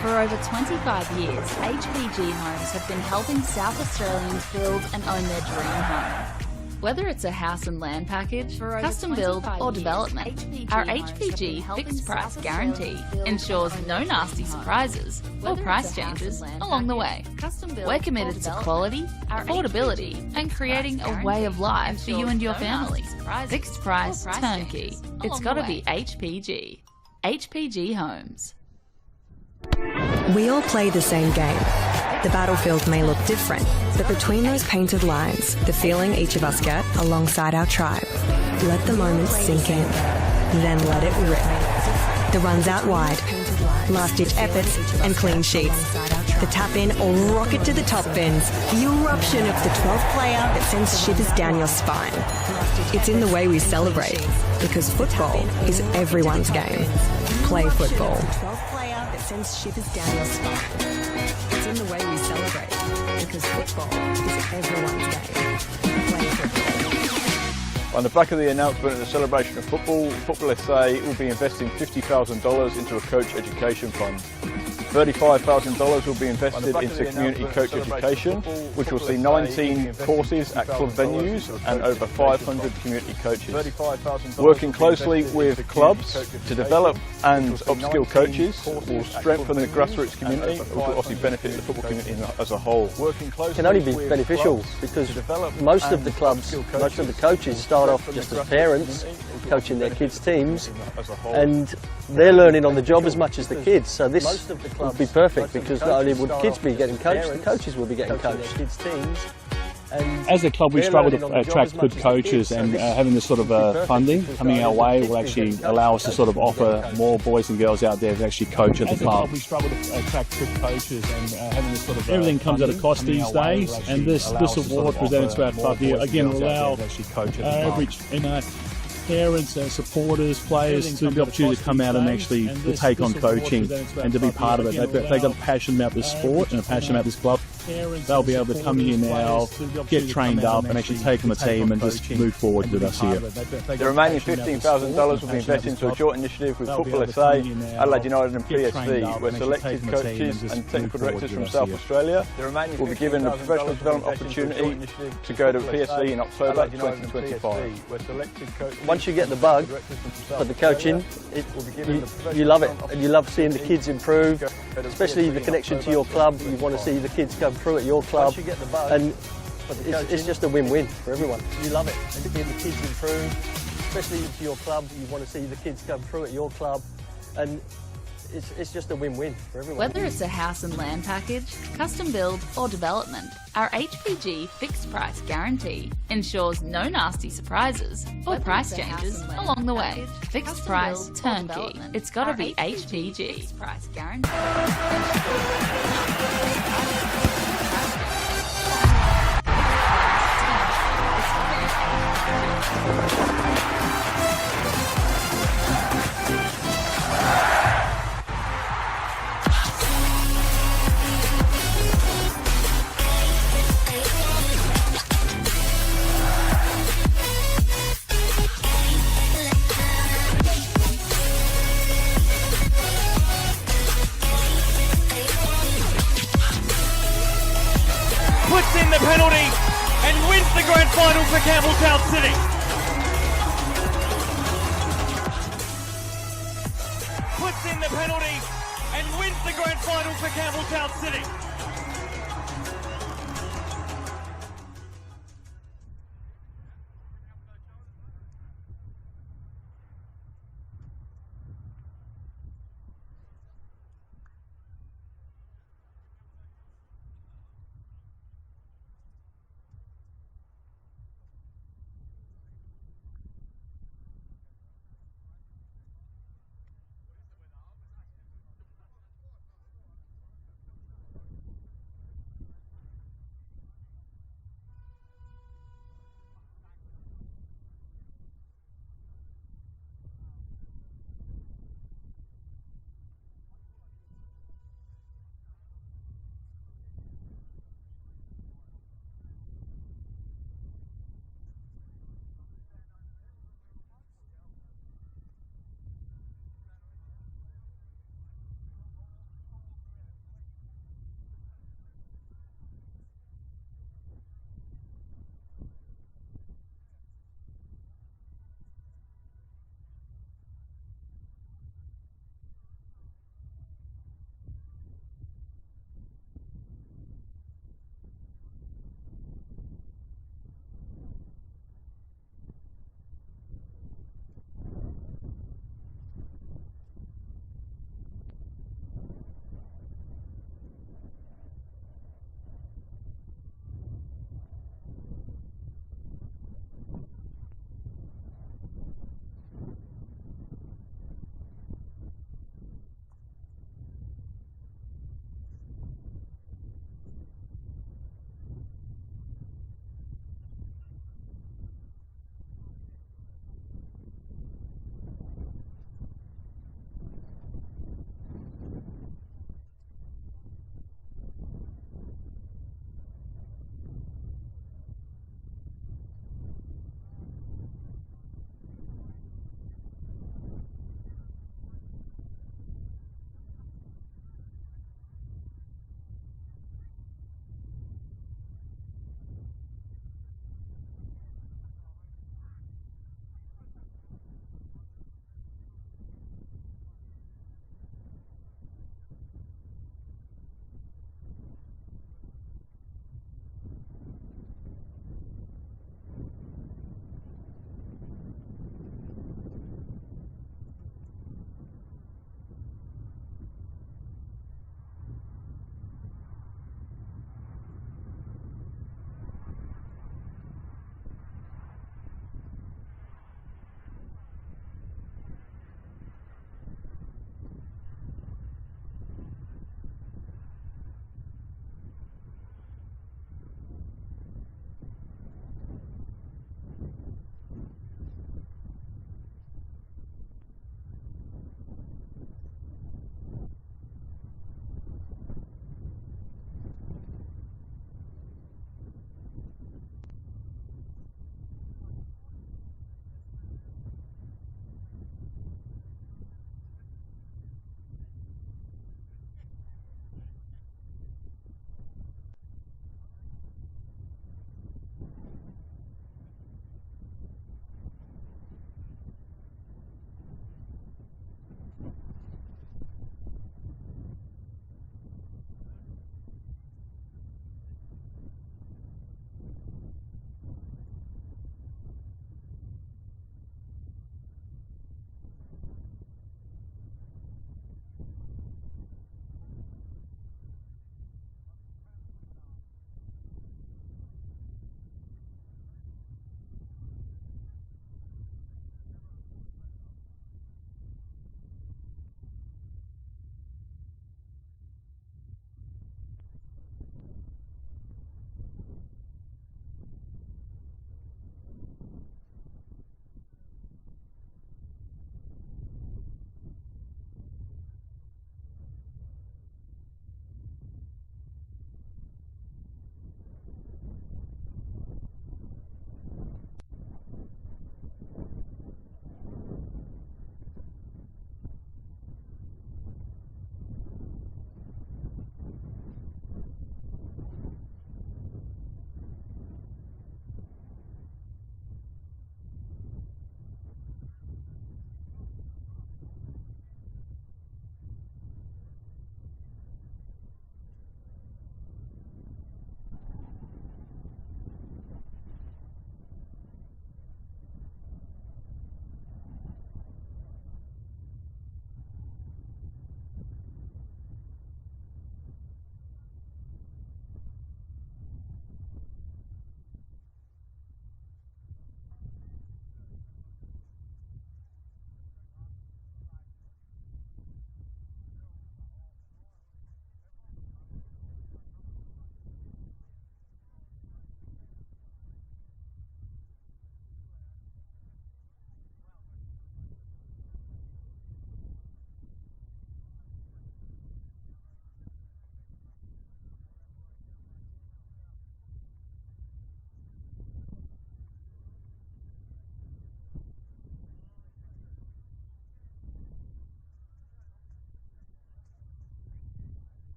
For over 25 years, HPG Homes have been helping South Australians build and own their dream home. Whether it's a house and land package, custom build or development, our HPG fixed price guarantee ensures no nasty surprises or price changes along the way. We're committed to quality, affordability and creating a way of life for you and your family. Fixed price turnkey. It's gotta be HPG. HPG Homes. We all play the same game. The battlefield may look different, but between those painted lines, the feeling each of us get alongside our tribe. Let the moment sink in, then let it rip. The runs out wide, last-ditch efforts and clean sheets. The tap-in or rocket to the top bins. The eruption of the 12th player that sends shivers down your spine. It's in the way we celebrate, because football is everyone's game. Play football. 12th player that sends shivers down your spine. It's in the way we celebrate, because football is everyone's game. Play football. On the back of the announcement of the celebration of football, MetroStars will be investing $50,000 into a coach education fund. $35,000 will be invested into community coach education, which will see 19 courses at club venues and over 500 community coaches. Working closely with clubs to develop and upskill coaches will strengthen the grassroots community, which will obviously benefit the football community as a whole. It can only be beneficial because most of the clubs, most of the coaches start off just as parents, coaching their kids' teams, and they're learning on the job as much as the kids. So this would be perfect because not only would kids be getting coached, the coaches will be getting coached. As a club, we struggle to attract good coaches, and having this sort of funding coming our way will actually allow us to sort of offer more boys and girls out there to actually coach at the club. We struggle to attract good coaches, and having this sort of everything comes at a cost these days, and this award presented to our club here again will allow average parents and supporters, players to have the opportunity to come out and actually to take on coaching and to be part of it. They've got a passion about this sport and a passion about this club. They'll be able to come here now, get trained up and actually take on the team and just move forward with us here. The remaining $15,000 will be invested into a joint initiative with MetroStars, Adelaide United and PSV, where selected coaches and technical directors from South Australia will be given a professional development opportunity to go to PSV in October 2025. Once you get the bug for the coaching, you love it, and you love seeing the kids improve, especially the connection to your club. You want to see the kids come through at your club, and it's just a win-win for everyone. You love it, and seeing the kids improve, especially to your club. You want to see the kids come through at your club, and it's just a win-win for everyone. Whether it's a house and land package, custom build or development, our HPG fixed price guarantee ensures no nasty surprises or price changes along the way. Fixed price turnkey. It's gotta be HPG. Fixed price guarantee. Puts in the penalty and wins the grand final for Campbelltown City. Puts in the penalty and wins the grand final for Campbelltown City.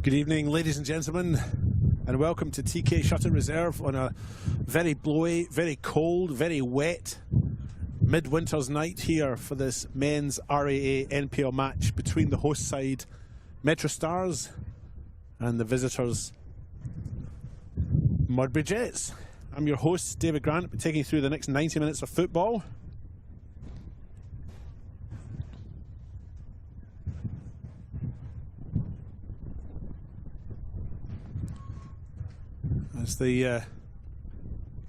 Good evening, ladies and gentlemen, and welcome to TK Shutter Reserve on a very blowy, very cold, very wet midwinter's night here for this men's RAA NPL match between the host side MetroStars and the visitors Modbury Jets. I'm your host, David Grant, taking you through the next 90 minutes of football. As the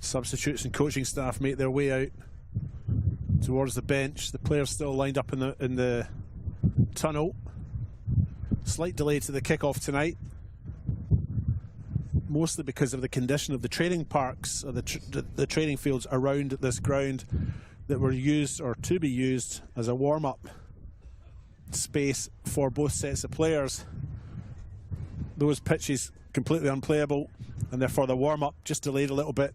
substitutes and coaching staff make their way out towards the bench, the players still lined up in the tunnel. Slight delay to the kickoff tonight, mostly because of the condition of the training parks, or the training fields around this ground that were used or to be used as a warm-up space for both sets of players. Those pitches completely unplayable, and therefore the warm-up just delayed a little bit,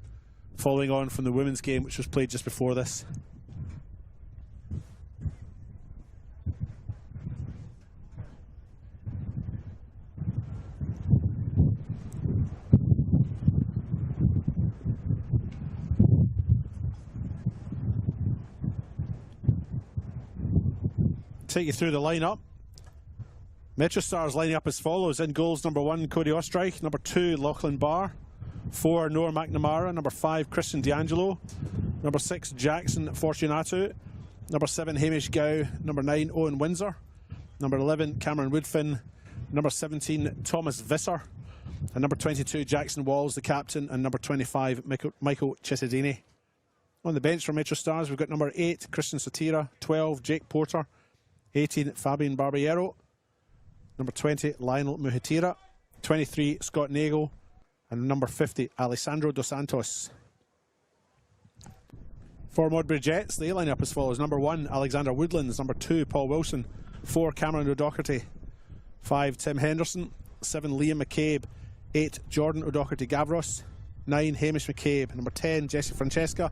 following on from the women's game which was played just before this. Take you through the lineup. MetroStars lining up as follows. In goals, number 1, Cody Ostreich. Number 2, Lachlan Barr. 4, Noah McNamara. Number 5, Christian D'Angelo. Number 6, Jackson Fortunato. Number 7, Hamish Gow. Number 9, Owen Windsor. Number 11, Cameron Woodfin. Number 17, Thomas Visser. And number 22, Jackson Walls, the captain. And number 25, Michael Cittadini. On the bench for MetroStars, we've got number 8, Christian Satira. 12, Jake Porter. 18, Fabian Barbiero. Number 20, Lionel Muhatira. 23, Scott Nagel. And number 50, Alessandro Dos Santos. For Modbury Jets, they line up as follows. Number 1, Alexander Woodlands. Number 2, Paul Wilson. 4, Cameron O'Doherty. 5, Tim Henderson. 7, Liam McCabe. 8, Jordan O'Doherty Gavros. 9, Hamish McCabe. Number 10, Jesse Francesca.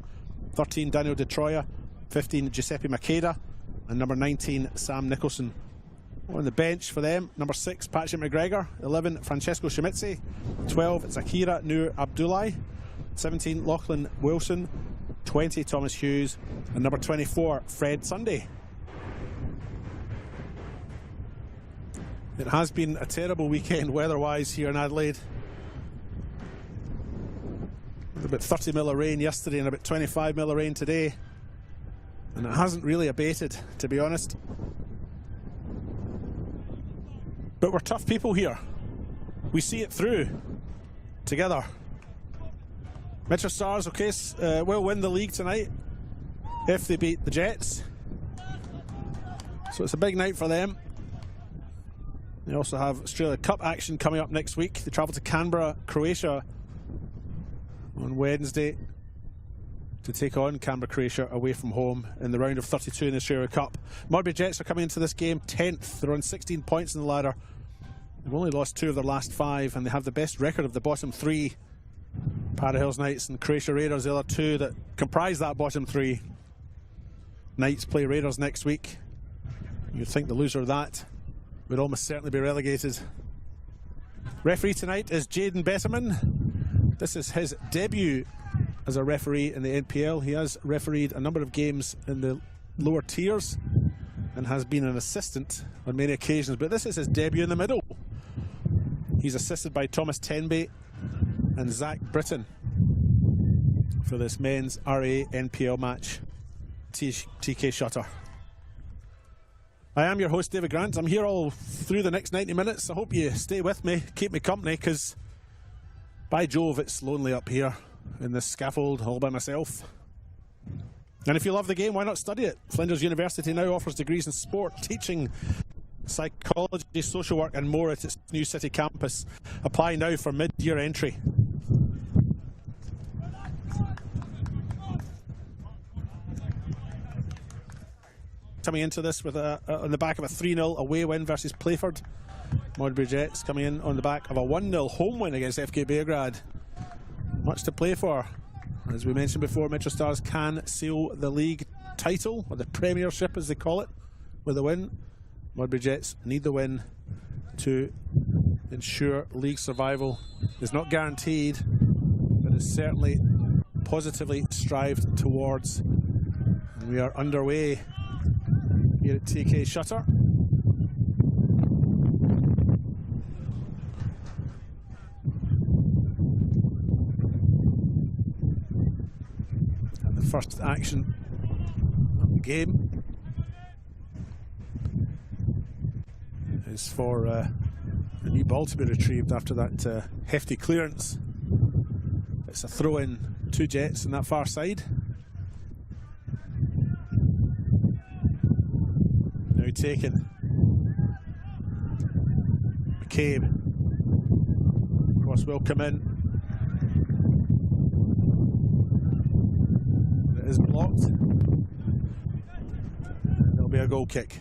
13, Daniel De Troia. 15, Giuseppe Makeda. And number 19, Sam Nicholson. On the bench for them, number 6, Patrick McGregor. 11, Francesco Shimitzi. 12, Zakira Nur Abdullahi. 17, Lachlan Wilson. 20, Thomas Hughes. And number 24, Fred Sunday. It has been a terrible weekend weather-wise here in Adelaide. With about 30 mil of rain yesterday and about 25 mil of rain today. And it hasn't really abated, to be honest. But we're tough people here. We see it through together. MetroStars, okay, will win the league tonight if they beat the Jets. So it's a big night for them. They also have Australia Cup action coming up next week. They travel to Canberra, Croatia on Wednesday to take on Canberra, Croatia away from home in the round of 32 in the Australia Cup. Modbury Jets are coming into this game 10th. They're on 16 points in the ladder. They've only lost 2 of their last 5, and they have the best record of the bottom 3. Para Hills Knights and Croatia Raiders, the other 2 that comprise that bottom 3. Knights play Raiders next week. You'd think the loser of that would almost certainly be relegated. Referee tonight is Jaden Betterman. This is his debut as a referee in the NPL. He has refereed a number of games in the lower tiers and has been an assistant on many occasions, but this is his debut in the middle. He's assisted by Thomas Tenby and Zach Britton for this men's RA NPL match. TK Shutter. I am your host, David Grant. I'm here all through the next 90 minutes. I hope you stay with me, keep me company, because by Jove, it's lonely up here in this scaffold all by myself. And if you love the game, why not study it? Flinders University now offers degrees in sport, teaching, psychology, social work and more at its new city campus. Apply now for mid-year entry. Coming into this with on the back of a 3-0 away win versus Playford. Modbury Jets coming in on the back of a 1-0 home win against FK Beograd. Much to play for. As we mentioned before, MetroStars can seal the league title, or the premiership as they call it, with a win. Modbury Jets need the win to ensure league survival is not guaranteed, but is certainly positively strived towards. And we are underway here at TK Shutter. And the first action of the game is for a new ball to be retrieved after that hefty clearance. It's a throw in, 2 Jets on that far side. Now taken. McCabe. Cross will come in. It is blocked. There'll be a goal kick.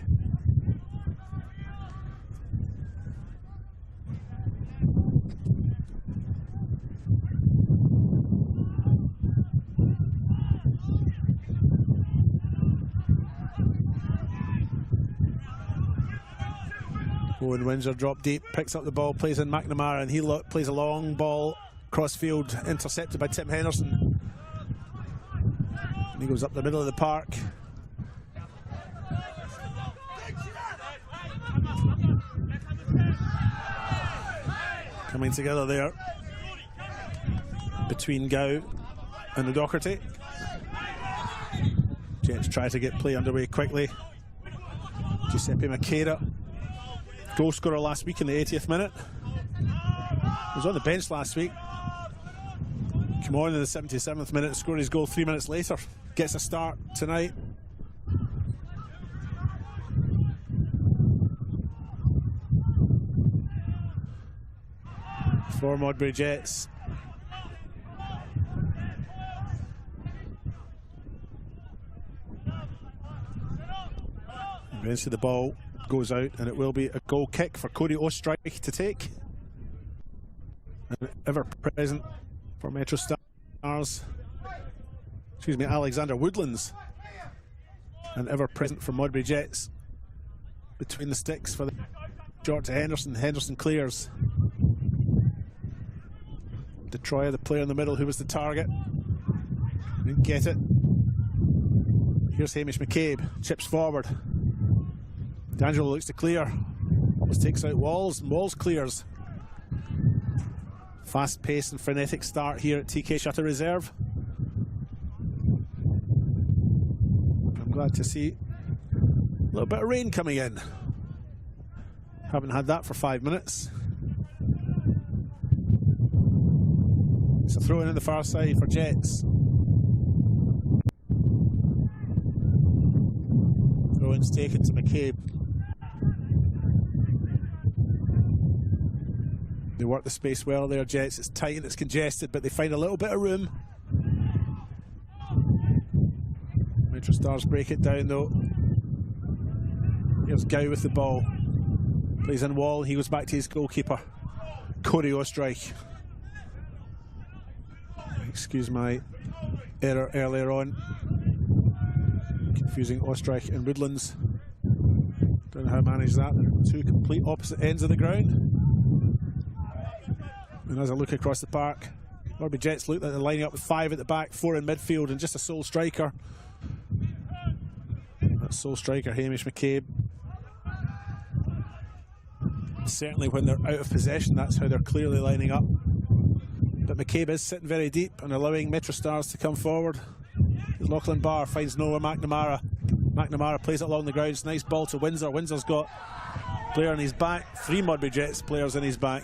Owen Windsor drop deep, picks up the ball, plays in McNamara, and he plays a long ball cross field, intercepted by Tim Henderson. And he goes up the middle of the park. Coming together there between Gow and O'Doherty. Jets try to get play underway quickly. Giuseppe Makeda, goal scorer last week in the 80th minute. He was on the bench last week. Come on in the 77th minute, scored his goal 3 minutes later. Gets a start tonight. For Modbury Jets. Eventually the ball goes out and it will be a goal kick for Cody Ostreich to take. And ever present for MetroStars. Excuse me, Alexander Woodlands. And ever present for Modbury Jets. Between the sticks for the short to Henderson. Henderson clears. Detroit, the player in the middle who was the target. Didn't get it. Here's Hamish McCabe, chips forward. D'Angelo looks to clear. Almost takes out Walls, and Walls clears. Fast paced and frenetic start here at TK Shutter Reserve. I'm glad to see a little bit of rain coming in. Haven't had that for 5 minutes. It's a throw in on the far side for Jets. Throw-in's taken to McCabe. They work the space well there, Jets. It's tight and it's congested, but they find a little bit of room. MetroStars break it down though. Here's Gow with the ball. Plays in Wall, he goes back to his goalkeeper, Cody Ostreich. Excuse my error earlier on. Confusing Ostreich and Woodlands. Don't know how to manage that. They're 2 complete opposite ends of the ground. And as I look across the park, Modbury Jets look like they're lining up with 5 at the back, 4 in midfield, and just a sole striker. That sole striker, Hamish McCabe. Certainly when they're out of possession, that's how they're clearly lining up. But McCabe is sitting very deep and allowing MetroStars to come forward. Lachlan Barr finds Noah McNamara. McNamara plays it along the grounds. Nice ball to Windsor. Windsor's got a player on his back. 3 Modbury Jets players in his back.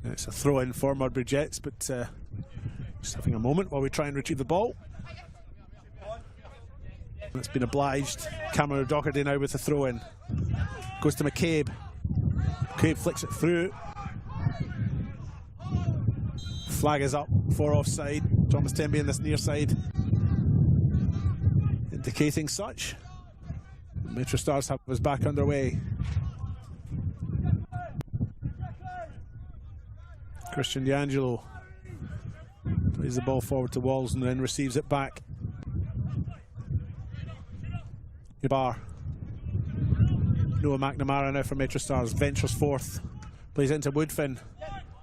It's a throw in for Modbury Jets, but just having a moment while we try and retrieve the ball. It's been obliged. Cameron O'Doherty now with the throw in. Goes to McCabe. McCabe flicks it through. Flag is up for offside. Thomas Temby in this near side, indicating such. MetroStars have us back underway. Christian D'Angelo plays the ball forward to Walls and then receives it back. Bar. Noah McNamara now for MetroStars, ventures forth, plays into Woodfin.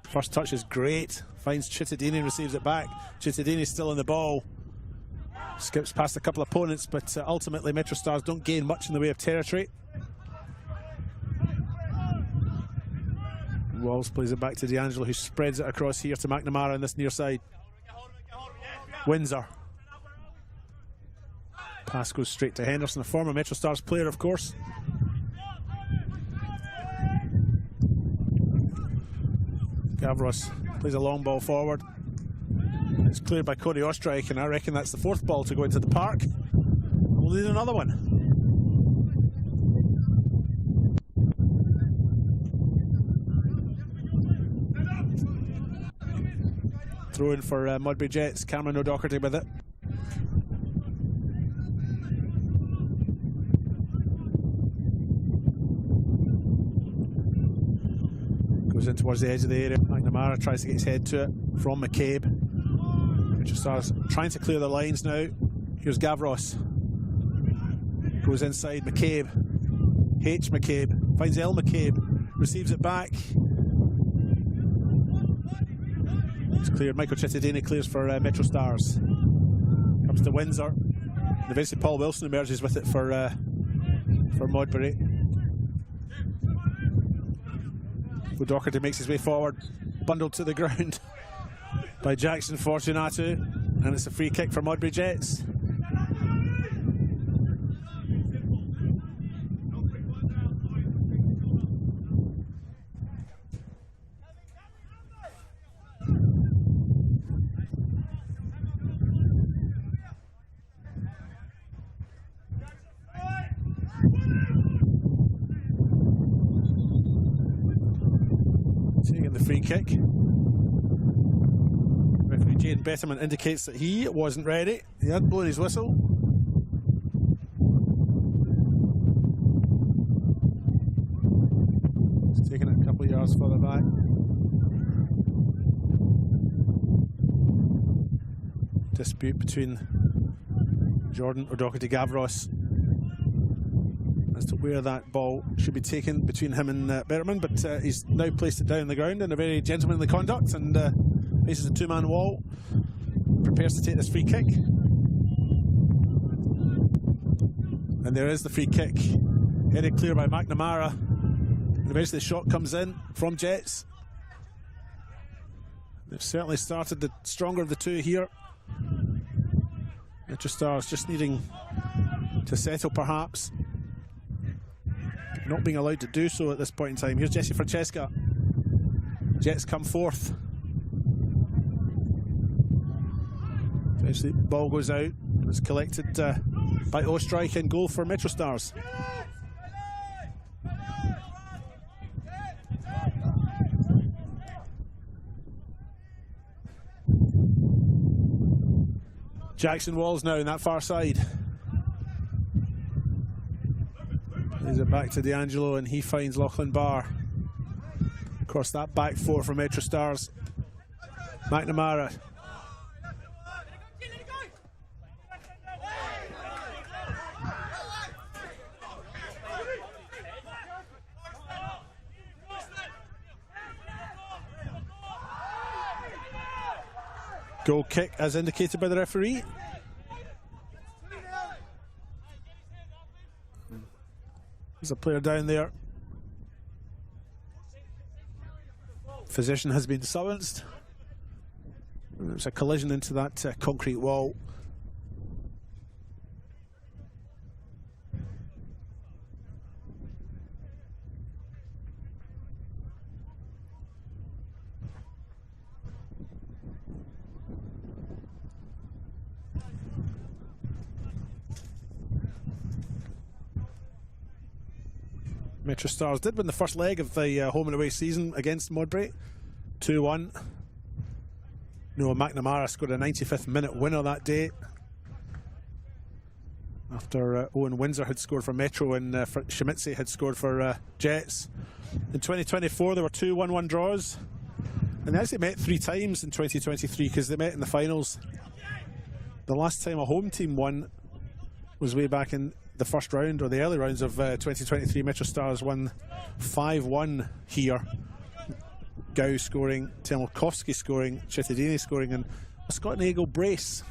First touch is great, finds Cittadini and receives it back. Cittadini still on the ball, skips past a couple of opponents, but ultimately MetroStars don't gain much in the way of territory. Walls plays it back to D'Angelo, who spreads it across here to McNamara on this near side. Windsor. Pass goes straight to Henderson, a former MetroStars player, of course. Gavros plays a long ball forward. It's cleared by Cody Ostrike, and I reckon that's the fourth ball to go into the park. We'll need another one. Throw in for Modbury Jets. Cameron O'Doherty with it. Goes in towards the edge of the area. McNamara tries to get his head to it from McCabe. MetroStars trying to clear the lines now. Here's Gavros. Goes inside. McCabe. H. McCabe. Finds L. McCabe. Receives it back. It's cleared. Michael Cittadini clears for MetroStars. Comes to Windsor. And eventually Paul Wilson emerges with it for Modbury. O'Doherty makes his way forward, bundled to the ground by Jackson Fortunato, and it's a free kick for Modbury Jets. Taking the free kick. Referee Jane Betterman indicates that he wasn't ready. He had blown his whistle. He's taking it a couple of yards further back. Dispute between Jordan O'Doherty Gavros as to where that ball should be taken between him and Betterman, but he's now placed it down on the ground in a very gentlemanly conduct and faces a two-man wall, prepares to take this free kick. And there is the free kick, headed clear by McNamara, and eventually the shot comes in from Jets. They've certainly started the stronger of the two here. MetroStars just needing to settle perhaps, not being allowed to do so at this point in time. Here's Jesse Francesca. Jets come fourth. Eventually the ball goes out. It's collected by Ostrike in goal for MetroStars. Jackson Walls now on that far side. Plays it back to D'Angelo and he finds Lachlan Barr. Across that back four for MetroStars. McNamara. Goal kick as indicated by the referee. There's a player down there. Physician has been summoned. There's a collision into that concrete wall. MetroStars did win the first leg of the home and away season against Modbury, 2-1. Noah McNamara scored a 95th minute winner that day. after Owen Windsor had scored for Metro and Shimizu had scored for Jets. In 2024 there were 2 1-1 draws, and they actually met 3 times in 2023 because they met in the finals. The last time a home team won was way back in the first round, or the early rounds of 2023. MetroStars won 5-1 here. Gau scoring, Temelkovsky scoring, Cittadini scoring, and a Scott and Eagle brace.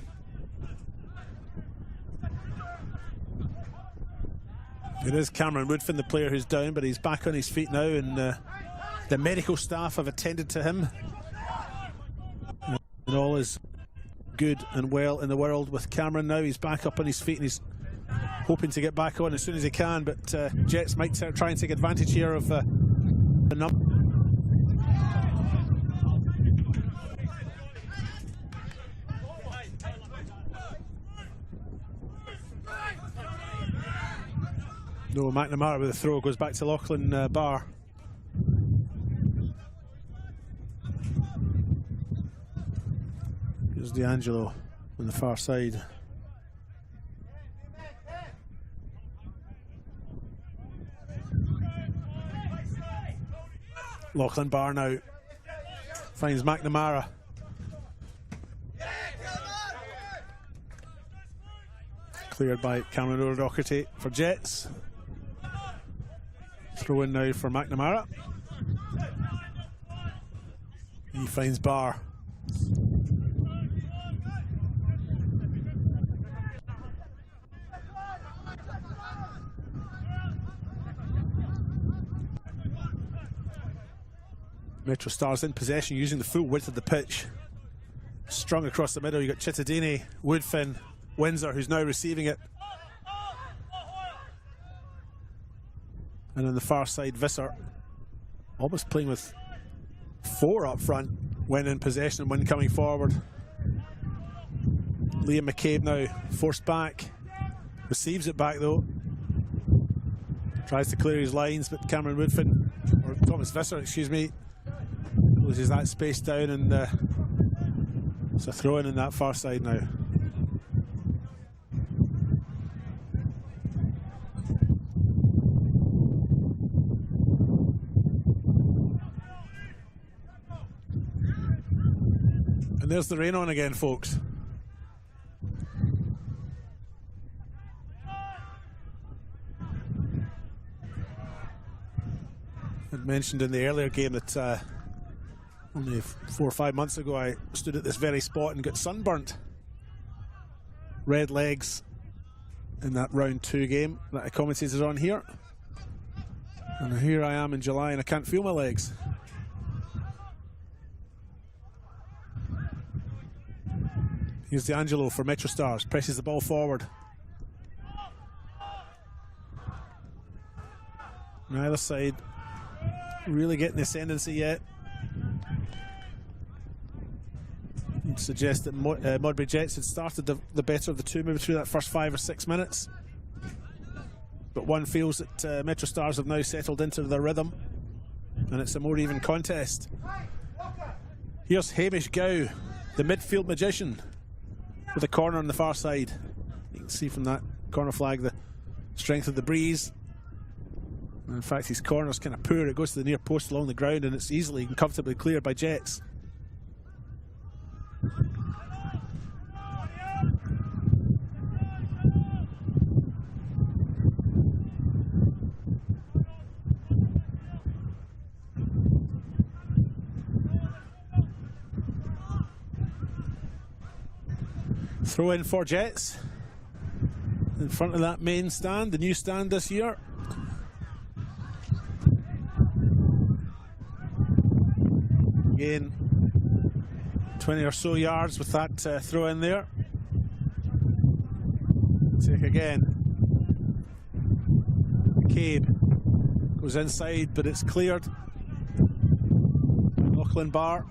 It is Cameron Woodfin, the player who's down, but he's back on his feet now, and the medical staff have attended to him. And all is good and well in the world with Cameron now. He's back up on his feet and he's hoping to get back on as soon as he can, but Jets might try and take advantage here of the number. No, McNamara with the throw goes back to Lachlan Barr. Here's D'Angelo on the far side. Lachlan Barr now finds McNamara. Cleared by Cameron O'Doherty for Jets. Throw in now for McNamara. He finds Barr. MetroStars in possession using the full width of the pitch. Strung across the middle, you got Cittadini, Woodfin, Windsor, who's now receiving it. And on the far side, Visser, almost playing with 4 up front when in possession and when coming forward. Liam McCabe now forced back, receives it back though. Tries to clear his lines, but Cameron Woodfin, or Thomas Visser, excuse me, loses that space down, and it's a throw in that far side now. And there's the rain on again, folks. I mentioned in the earlier game that only 4 or 5 months ago I stood at this very spot and got sunburnt. Red legs in that round 2 game that I commentated on here. And here I am in July and I can't feel my legs. Here's D'Angelo for MetroStars, presses the ball forward. On either side, really getting the ascendancy yet. You'd suggest that Modbury Jets had started the better of the two, maybe through that first 5 or 6 minutes. But one feels that MetroStars have now settled into their rhythm, and it's a more even contest. Here's Hamish Gau, the midfield magician, with a corner on the far side. You can see from that corner flag the strength of the breeze. And in fact, his corner's kind of poor. It goes to the near post along the ground, and it's easily and comfortably cleared by Jets. Throw in for Jets in front of that main stand, the new stand this year. Again, 20 or so yards with that throw in there. Take again. McCabe goes inside, but it's cleared. Lachlan Barr.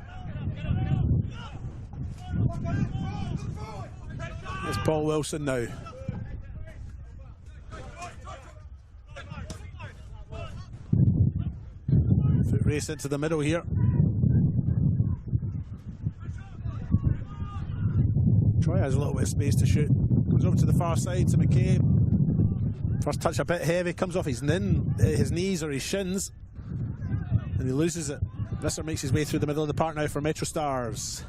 It's Paul Wilson now. Foot race into the middle here. Troy has a little bit of space to shoot. Goes over to the far side to McCabe. First touch a bit heavy, comes off his knees or his shins, and he loses it. Visser makes his way through the middle of the park now for MetroStars.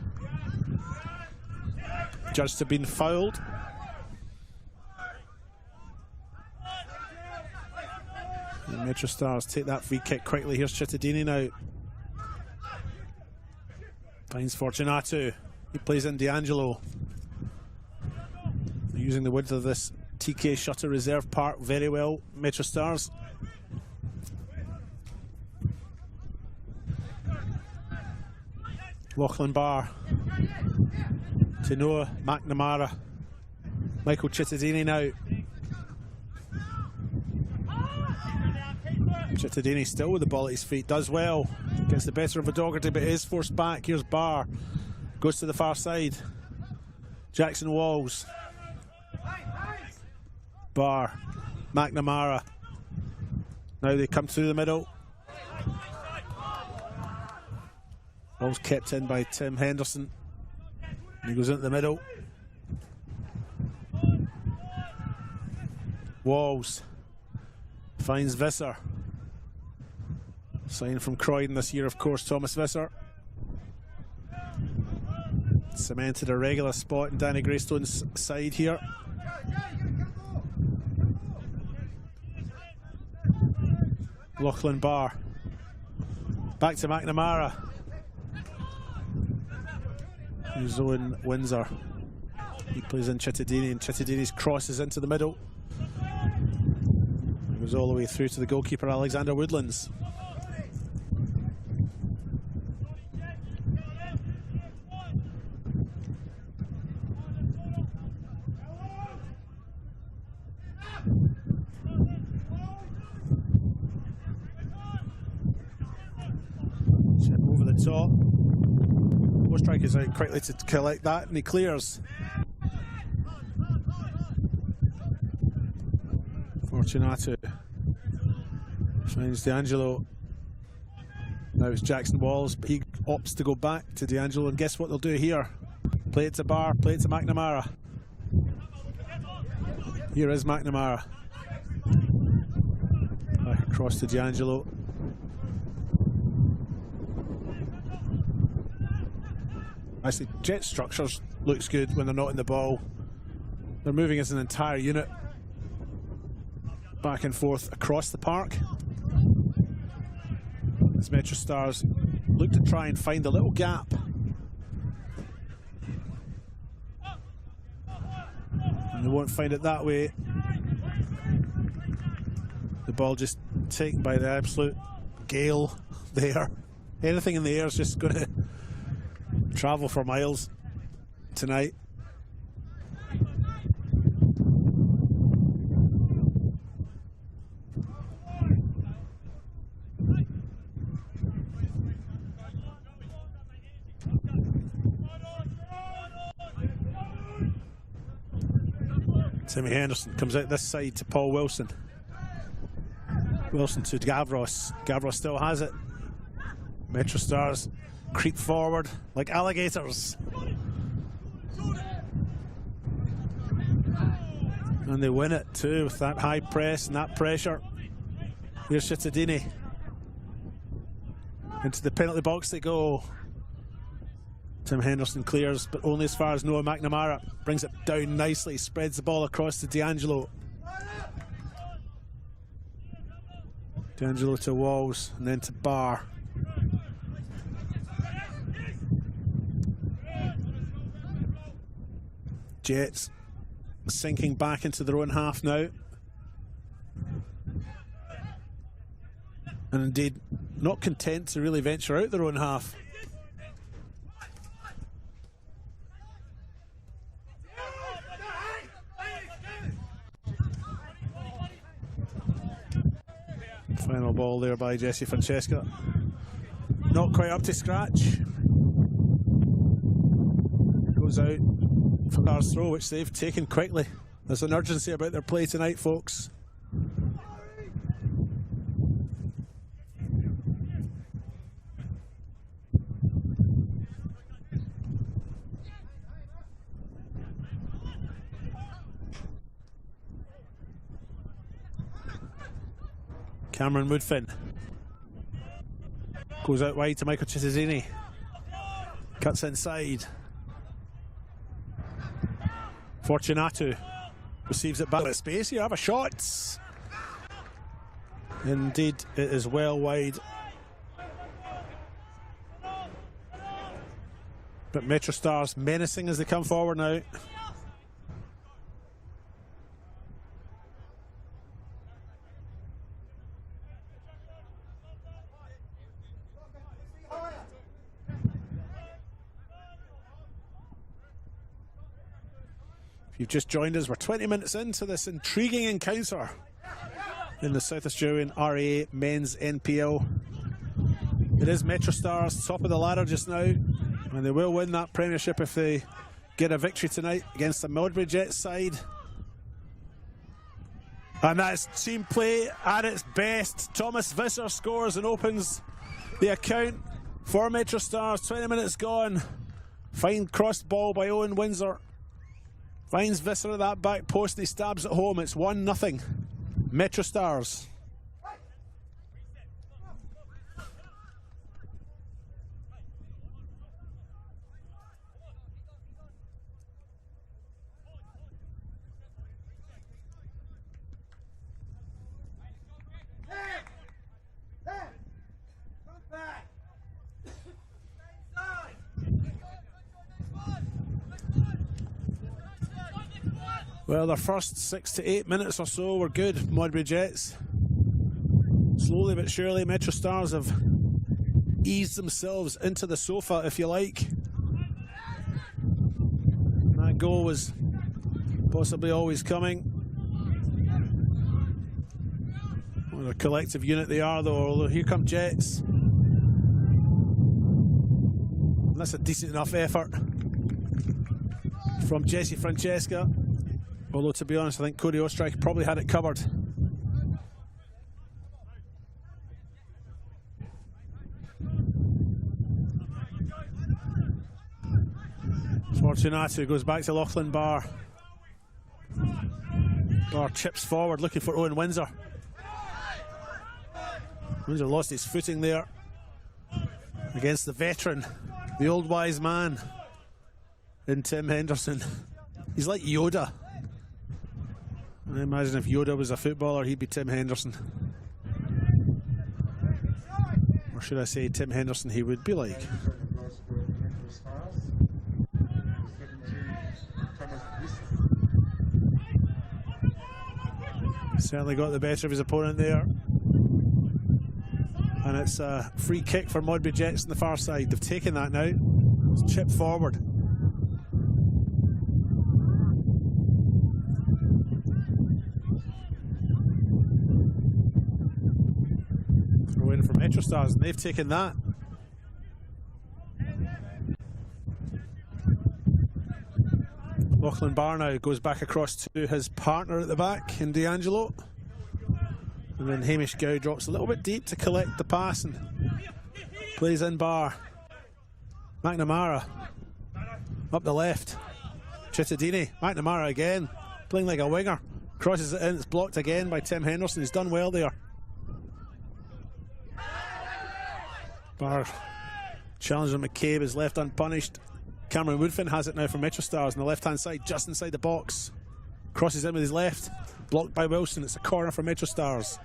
Judged to have been fouled. And MetroStars take that free kick quickly. Here's Cittadini now. Finds Fortunato. He plays in D'Angelo. They're using the width of this TK Shutter Reserve Park very well, MetroStars. Lachlan Barr to Noah McNamara. Michael Cittadini now. Cittadini still with the ball at his feet, does well. Gets the better of O'Doherty, but is forced back. Here's Barr. Goes to the far side. Jackson Walls. Barr. McNamara. Now they come through the middle. Ball's kept in by Tim Henderson. And he goes into the middle. Walls finds Visser. Sign from Croydon this year, of course, Thomas Visser. Cemented a regular spot in Danny Greystone's side here. Lachlan Barr. Back to McNamara. Here's Owen Windsor. He plays in Cittadini, and Cittadini's crosses into the middle. He goes all the way through to the goalkeeper, Alexander Woodlands. Over the top. Strike is out quickly to collect that, and he clears. Fortunato finds D'Angelo. Now it's Jackson Walls, but he opts to go back to D'Angelo, and guess what they'll do here? Play it to Barr, play it to McNamara. Here is McNamara. Back across to D'Angelo. Actually, Jet Structures looks good when they're not in the ball. They're moving as an entire unit back and forth across the park. As MetroStars look to try and find a little gap. And they won't find it that way. The ball just taken by the absolute gale there. Anything in the air is just going to travel for miles tonight. Timmy Henderson comes out this side to Paul Wilson. Wilson to Gavros. Gavros still has it. MetroStars creep forward like alligators. And they win it too with that high press and that pressure. Here's Cittadini. Into the penalty box they go. Tim Henderson clears, but only as far as Noah McNamara. Brings it down nicely, spreads the ball across to D'Angelo. D'Angelo to Walls, and then to Barr. Jets sinking back into their own half now. And indeed, not content to really venture out their own half. Final ball there by Jesse Francesca. Not quite up to scratch. Goes out for Bar's throw, which they've taken quickly. There's an urgency about their play tonight, folks. Cameron Woodfin goes out wide to Michael Chittadini. Cuts inside. Fortunato receives it back at space. Here, have a shot. Indeed, it is well wide. But MetroStars menacing as they come forward now. If you've just joined us, we're 20 minutes into this intriguing encounter in the South Australian RAA Men's NPL. It is MetroStars top of the ladder just now, and they will win that premiership if they get a victory tonight against the Modbury Jets side. And that's team play at its best. Thomas Visser scores and opens the account for MetroStars. 20 minutes gone. Fine crossed ball by Owen Windsor. Finds Visser at that back post and he stabs it home. It's 1-0. MetroStars. Well, their first 6 to 8 minutes or so were good, Modbury Jets. Slowly but surely, MetroStars have eased themselves into the sofa, if you like. That goal was possibly always coming. What a collective unit they are, though, although here come Jets. And that's a decent enough effort from Jesse Francesca. Although, to be honest, I think Cody Ostrike probably had it covered. Fortunato goes back to Lachlan Barr. Barr chips forward looking for Owen Windsor. Windsor lost his footing there against the veteran, the old wise man in Tim Henderson. He's like Yoda. I imagine if Yoda was a footballer, he'd be Tim Henderson. Or should I say Tim Henderson he would be like. Certainly got the better of his opponent there. And it's a free kick for Modbury Jets on the far side. They've taken that now. It's chipped forward. Throw in for MetroStars, and they've taken that. Lachlan Barr now goes back across to his partner at the back in D'Angelo. And then Hamish Gow drops a little bit deep to collect the pass and plays in Barr. McNamara up the left. Chittadini. McNamara again, playing like a winger. Crosses it in, it's blocked again by Tim Henderson. He's done well there. Barr challenging McCabe is left unpunished. Cameron Woodfin has it now for MetroStars on the left hand side, just inside the box. Crosses in with his left, blocked by Wilson. It's a corner for MetroStars.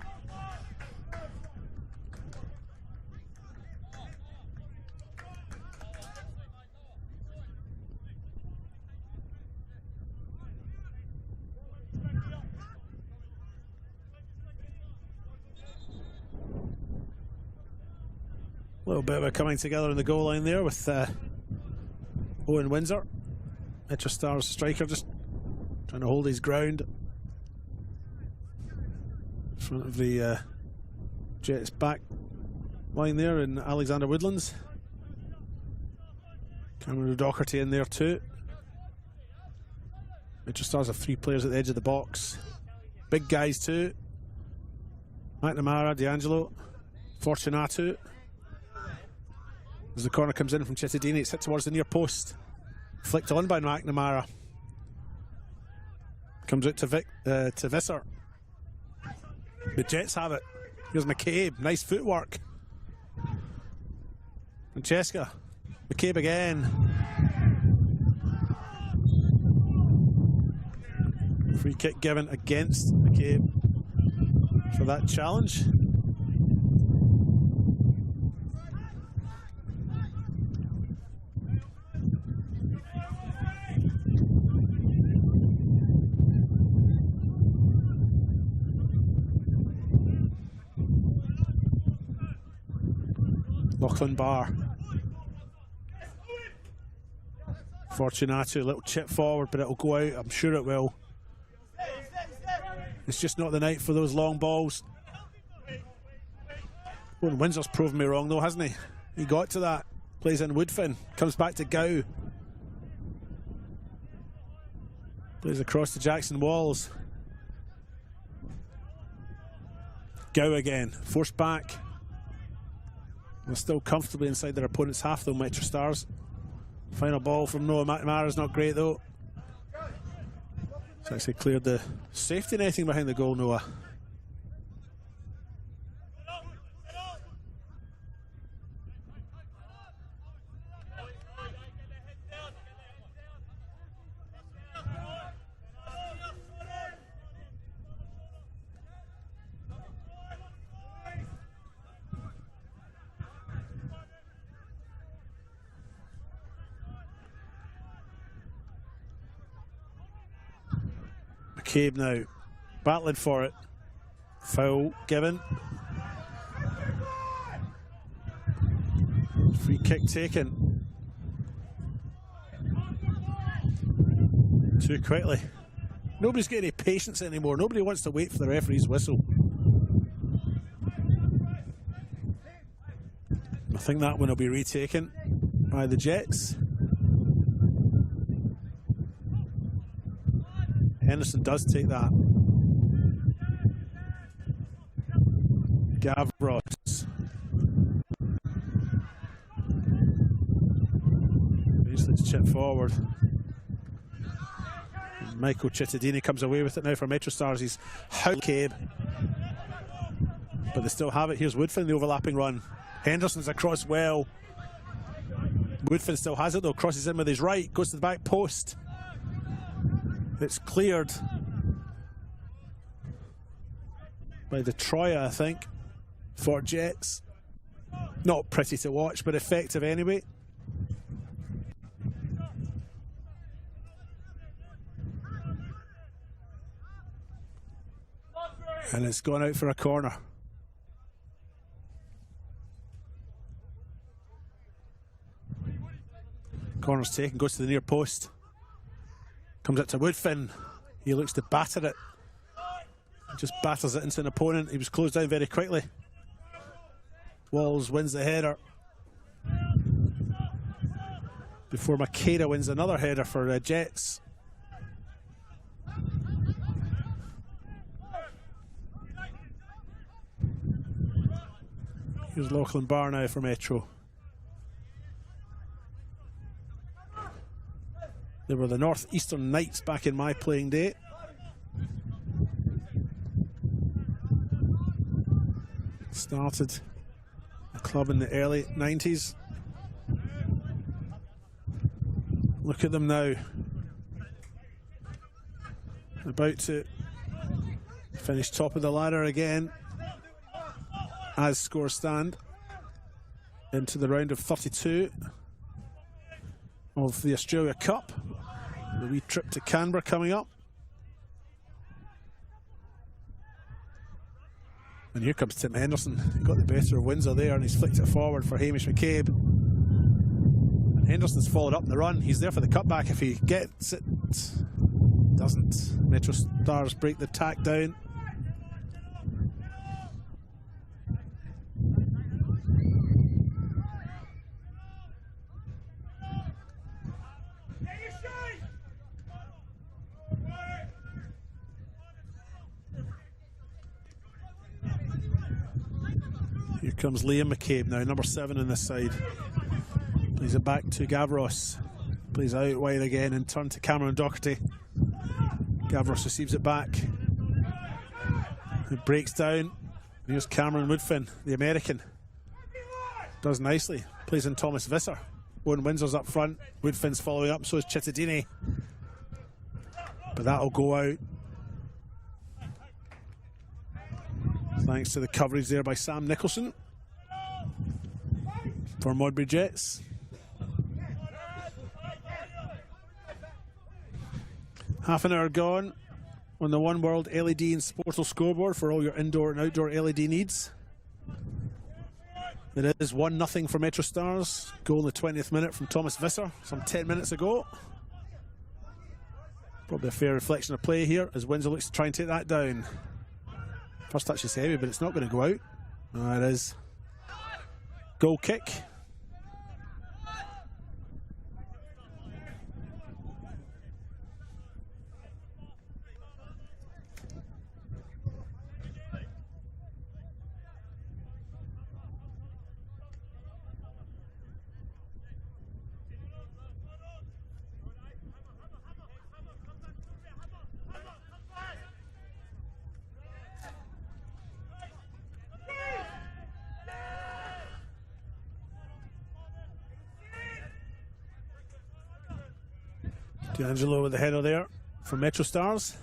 A little bit of a coming together in the goal line there with Owen Windsor. MetroStars striker just trying to hold his ground in front of the Jets back line there in Alexander Woodlands. Cameron O'Doherty in there too. MetroStars have 3 players at the edge of the box. Big guys too. McNamara, D'Angelo, Fortunato. As the corner comes in from Chittadini, it's hit towards the near post. Flicked on by McNamara. Comes out to Visser. The Jets have it. Here's McCabe, nice footwork. Francesca, McCabe again. Free kick given against McCabe for that challenge. Lachlan Barr. Fortunato, little chip forward, but it'll go out. I'm sure it will. It's just not the night for those long balls. Well, Windsor's proven me wrong though, hasn't he? He got to that. Plays in Woodfin. Comes back to Gow. Plays across to Jackson Walls. Gow again. Forced back. They're still comfortably inside their opponent's half though, MetroStars. Final ball from Noah McNamara's not great though. It's actually cleared the safety netting behind the goal, Noah. McCabe now battling for it. Foul given. Free kick taken. Too quickly. Nobody's got any patience anymore. Nobody wants to wait for the referee's whistle. I think that one will be retaken by the Jets. Henderson does take that. Gavros. Basically chip forward. Michael Cittadini comes away with it now for MetroStars. He's McCabe. But they still have it. Here's Woodfin, the overlapping run. Henderson's across well. Woodfin still has it though. Crosses in with his right. Goes to the back post. It's cleared by the Troya, I think, for Jets. Not pretty to watch, but effective anyway. And it's gone out for a corner. Corner's taken, goes to the near post. Comes up to Woodfin. He looks to batter it. Just batters it into an opponent. He was closed down very quickly. Walls wins the header. Before Makeda wins another header for Jets. Here's Lachlan Barr now for Metro. They were the Northeastern Knights back in my playing day. Started the club in the early 90s. Look at them now. About to finish top of the ladder again, as scores stand, into the round of 32 of the Australia Cup. The wee trip to Canberra coming up. And here comes Tim Henderson. He got the better of Windsor there and he's flicked it forward for Hamish McCabe. And Henderson's followed up in the run. He's there for the cutback if he gets it. Doesn't. MetroStars break the tack down. Here comes Liam McCabe now, number 7 on this side. Plays it back to Gavros. Plays out wide again and turn to Cameron Doherty. Gavros receives it back. It breaks down. Here's Cameron Woodfin, the American. Does nicely. Plays in Thomas Visser. Owen Windsor's up front. Woodfin's following up, so is Cittadini. But that'll go out. Thanks to the coverage there by Sam Nicholson for Modbury Jets. Half an hour gone on the One World LED and Sportal scoreboard for all your indoor and outdoor LED needs. It is 1-0 for MetroStars. Goal in the 20th minute from Thomas Visser some 10 minutes ago. Probably a fair reflection of play here as Windsor looks to try and take that down. First touch is heavy, but it's not going to go out. It is. Goal kick. D'Angelo with the header there for MetroStars.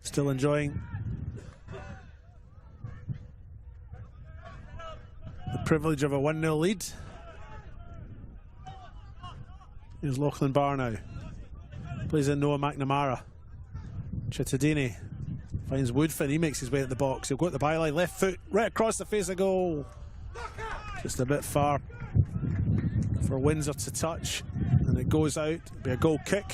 Still enjoying the privilege of a 1-0 lead. Here's Lachlan Barr now. Plays in Noah McNamara. Cittadini finds Woodfin. He makes his way at the box. He'll go at the byline. Left foot right across the face of goal. Just a bit far for Windsor to touch. And it goes out. It'll be a goal kick.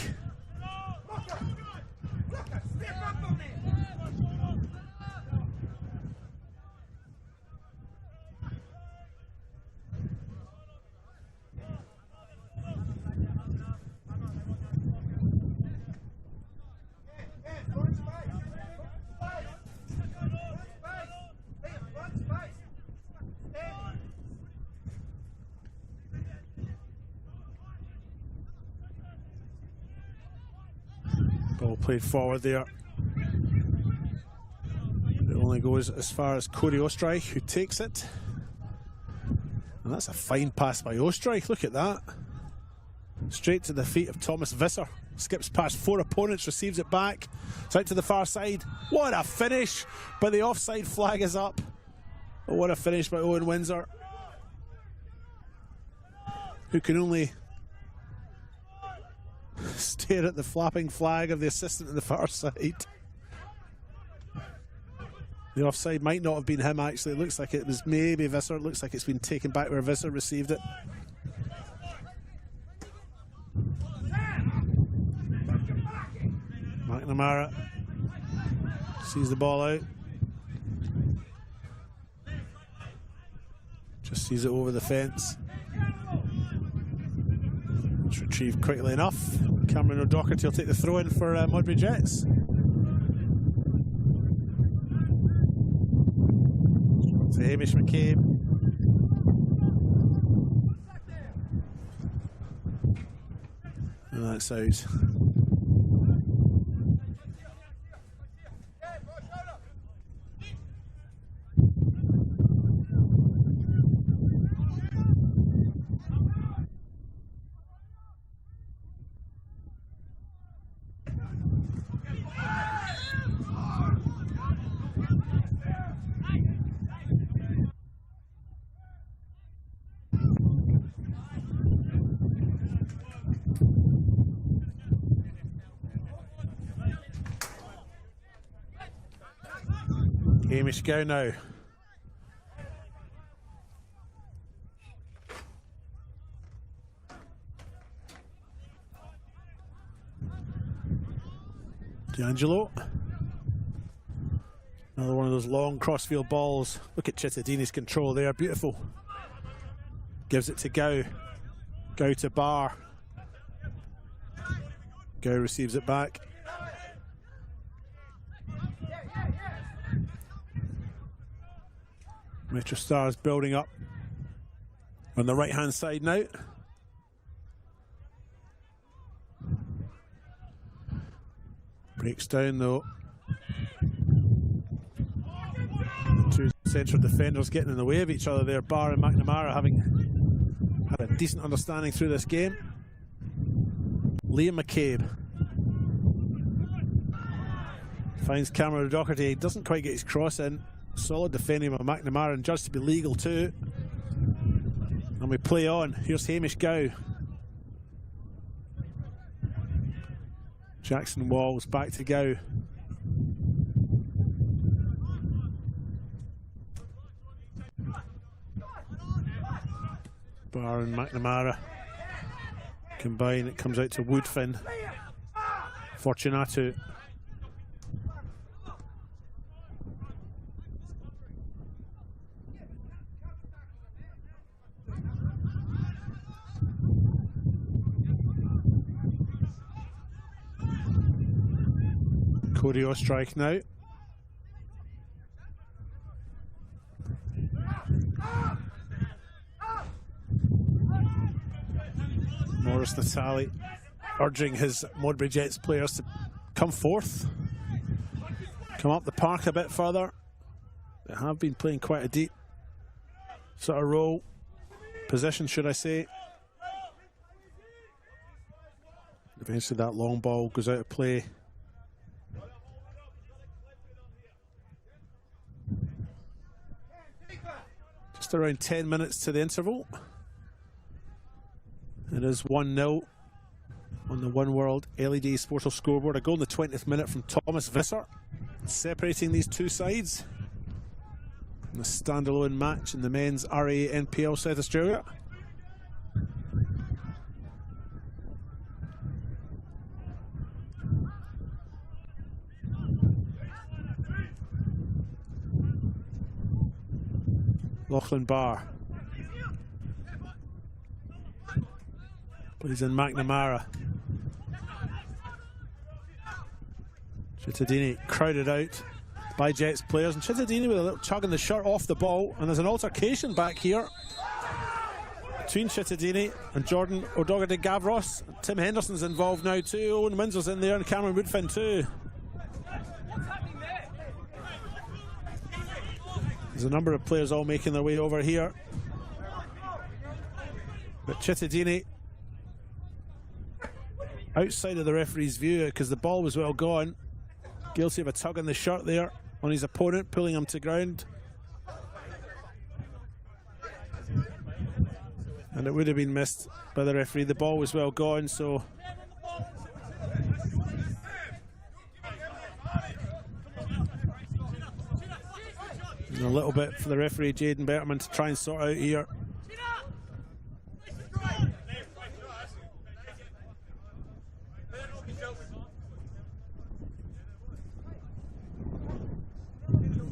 Ball played forward there. It only goes as far as Corey Ostreich, who takes it. And that's a fine pass by Ostreich. Look at that. Straight to the feet of Thomas Visser. Skips past 4 opponents, receives it back. It's out to the far side. What a finish! But the offside flag is up. Oh, what a finish by Owen Windsor, who can only stare at the flapping flag of the assistant on the far side. The offside might not have been him, actually. It looks like it was maybe Visser. It looks like it's been taken back where Visser received it. McNamara sees the ball out. Just sees it over the fence. It's retrieved quickly enough. Cameron O'Doherty will take the throw in for Modbury Jets. To Hamish McCabe. And that's out. Hamish go now. D'Angelo. Another one of those long crossfield balls. Look at Cittadini's control there, beautiful. Gives it to Gow. Gow to Barr. Gow receives it back. MetroStars building up on the right hand side now. Breaks down though. central defenders getting in the way of each other there. Barr and McNamara having had a decent understanding through this game. Liam McCabe finds Cameron O'Doherty, doesn't quite get his cross in. Solid defending by McNamara and judged to be legal too. And we play on. Here's Hamish Gow. Jackson Walls back to Gow. Barr and McNamara combine. It comes out to Woodfin. Fortunato. Cody Ostrike now. Morris Natali urging his Modbury Jets players to come forth, come up the park a bit further. They have been playing quite a deep sort of role, position should I say. Eventually that long ball goes out of play. Just around 10 minutes to the interval. It is 1-0 on the One World LED Sportal scoreboard. A goal in the 20th minute from Thomas Visser, separating these two sides in a standalone match in the men's RA NPL South Australia. Lachlan Barr plays in McNamara. Cittadini crowded out by Jets players, and Cittadini with a little tug in the shirt off the ball, and there's an altercation back here between Cittadini and Jordan O'Doherty Gavros. Tim Henderson's involved now too. Owen Windsor's in there and Cameron Woodfin too. There's a number of players all making their way over here. But Cittadini outside of the referee's view because the ball was well gone. Guilty of a tug on the shirt there on his opponent, pulling him to ground. And it would have been missed by the referee. The ball was well gone, so and a little bit for the referee Jaden Betterman to try and sort out here.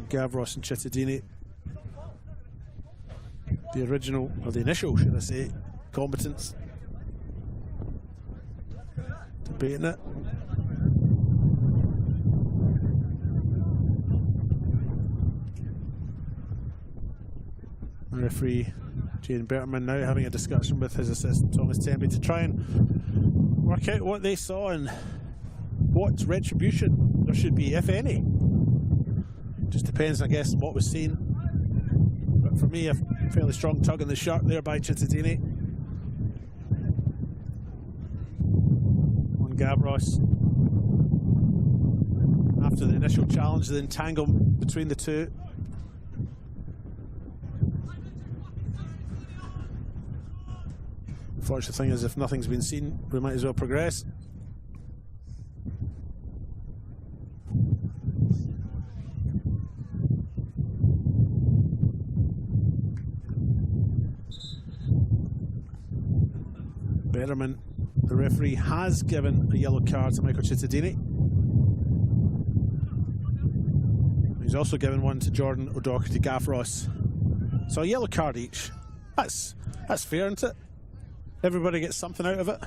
Gavros and Cittadini, the original, or the initial should I say, combatants, debating it. The referee Jaden Betterman now having a discussion with his assistant Thomas Temby to try and work out what they saw and what retribution there should be, if any. Just depends, I guess, on what was seen. But for me, a fairly strong tug in the shirt there by Cittadini. On Gavros. After the initial challenge, the entanglement between the two. Unfortunate thing is, if nothing's been seen, we might as well progress. Betterman, the referee, has given a yellow card to Michael Cittadini. He's also given one to Jordan O'Doherty Gavros. So a yellow card each. That's fair, isn't it? Everybody gets something out of it.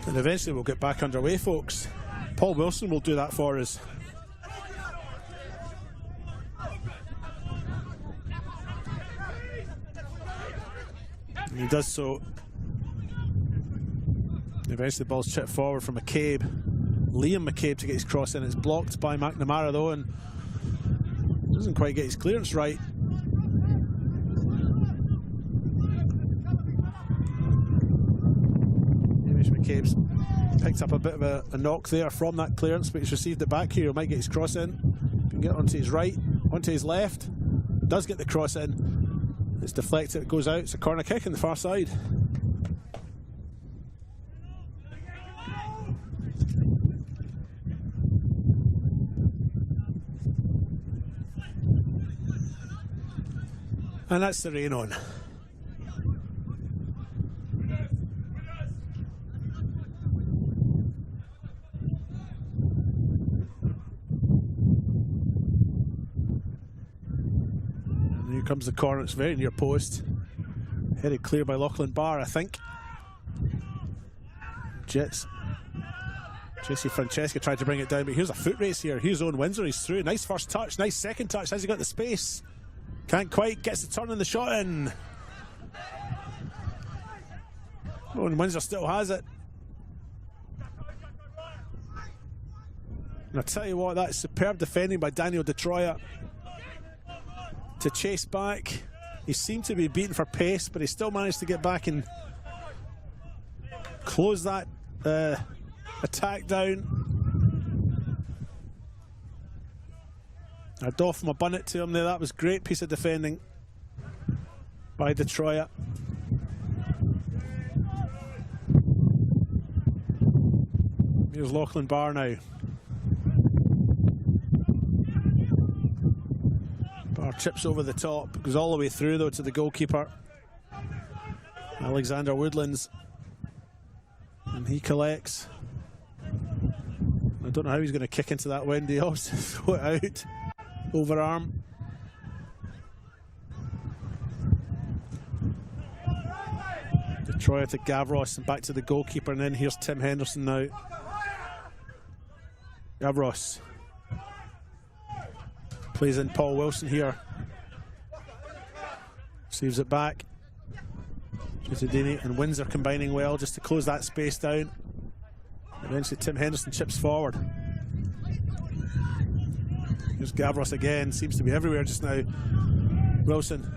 And eventually we'll get back underway, folks. Paul Wilson will do that for us. And he does so. Eventually the ball's chipped forward from McCabe. Liam McCabe to get his cross in. It's blocked by McNamara though, and doesn't quite get his clearance right. Hamish McCabe's picked up a bit of a knock there from that clearance, but he's received it back here. He might get his cross in. Can get onto his right, onto his left. Does get the cross in. It's deflected, it goes out. It's a corner kick on the far side. And that's the rain on. And here comes the corner, it's very near post. Headed clear by Lachlan Barr, I think. Jesse Francesca tried to bring it down, but here's a foot race here. Here's Owen Windsor, he's through. Nice first touch, nice second touch. Has he got the space? Can't quite, gets the turn and the shot in. Owen Windsor still has it. And I tell you what, that's superb defending by Daniel Detroit to chase back. He seemed to be beaten for pace, but he still managed to get back and close that attack down. I doff my bonnet to him there. That was a great piece of defending by Detroit. Here's Lachlan Barr now. Barr chips over the top, goes all the way through though to the goalkeeper, Alexander Woodlands, and he collects. I don't know how he's going to kick into that wind. He also throw it out. Overarm. Detroit to Gavros and back to the goalkeeper, and then here's Tim Henderson now. Gavros plays in Paul Wilson here. Saves it back. Chitadini and Windsor combining well just to close that space down. Eventually Tim Henderson chips forward. Here's Gavros again, seems to be everywhere just now. Wilson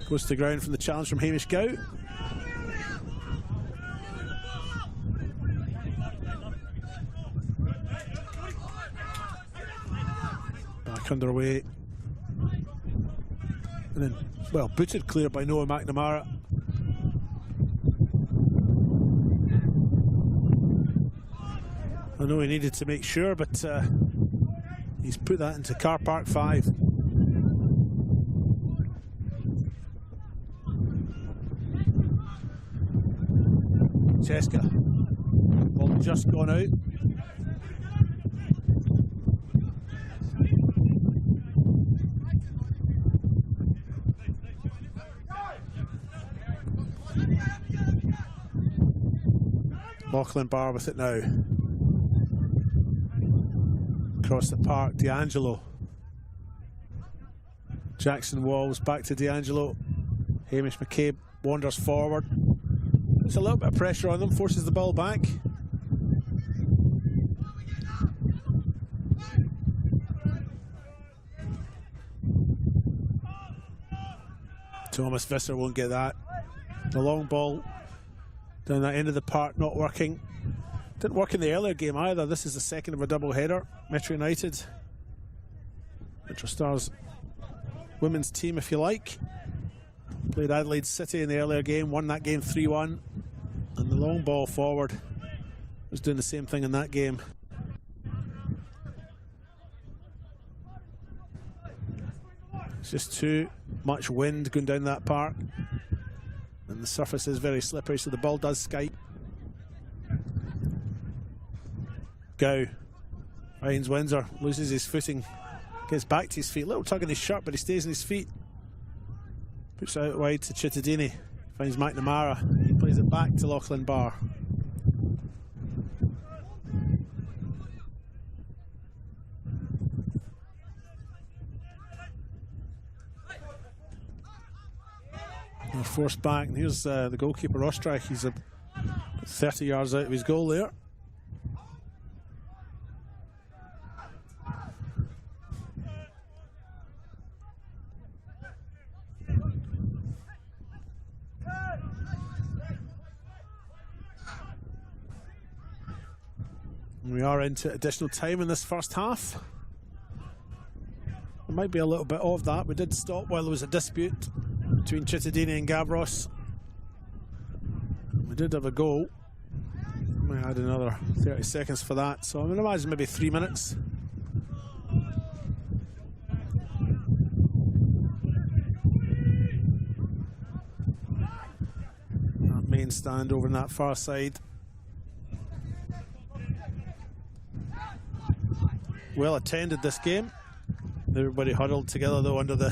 goes to ground from the challenge from Hamish Gow. Back underway. And then, well, booted clear by Noah McNamara. I know he needed to make sure, but he's put that into car park 5. Cheska. Ball just gone out. Lachlan Barr with it now. Across the park, D'Angelo. Jackson Walls back to D'Angelo. Hamish McCabe wanders forward. There's a little bit of pressure on them, forces the ball back. Thomas Visser won't get that. The long ball down that end of the park not working. Didn't work in the earlier game either. This is the second of a double header. Metro United, MetroStars women's team if you like, played Adelaide City in the earlier game, won that game 3-1, and the long ball forward was doing the same thing in that game. It's just too much wind going down that park, and the surface is very slippery, so the ball does skite. Gow finds Windsor, loses his footing, gets back to his feet, little tug in his shirt, but he stays on his feet. Puts it out wide to Chitadini, finds McNamara, he plays it back to Lachlan Barr. They're forced back, and here's the goalkeeper Ostrach. He's 30 yards out of his goal there. We are into additional time in this first half. There might be a little bit of that. We did stop while there was a dispute between Cittadini and Gavros. We did have a goal. We had another 30 seconds for that, so I'm going to imagine maybe 3 minutes. That main stand over on that far side. Well attended this game. Everybody huddled together though under the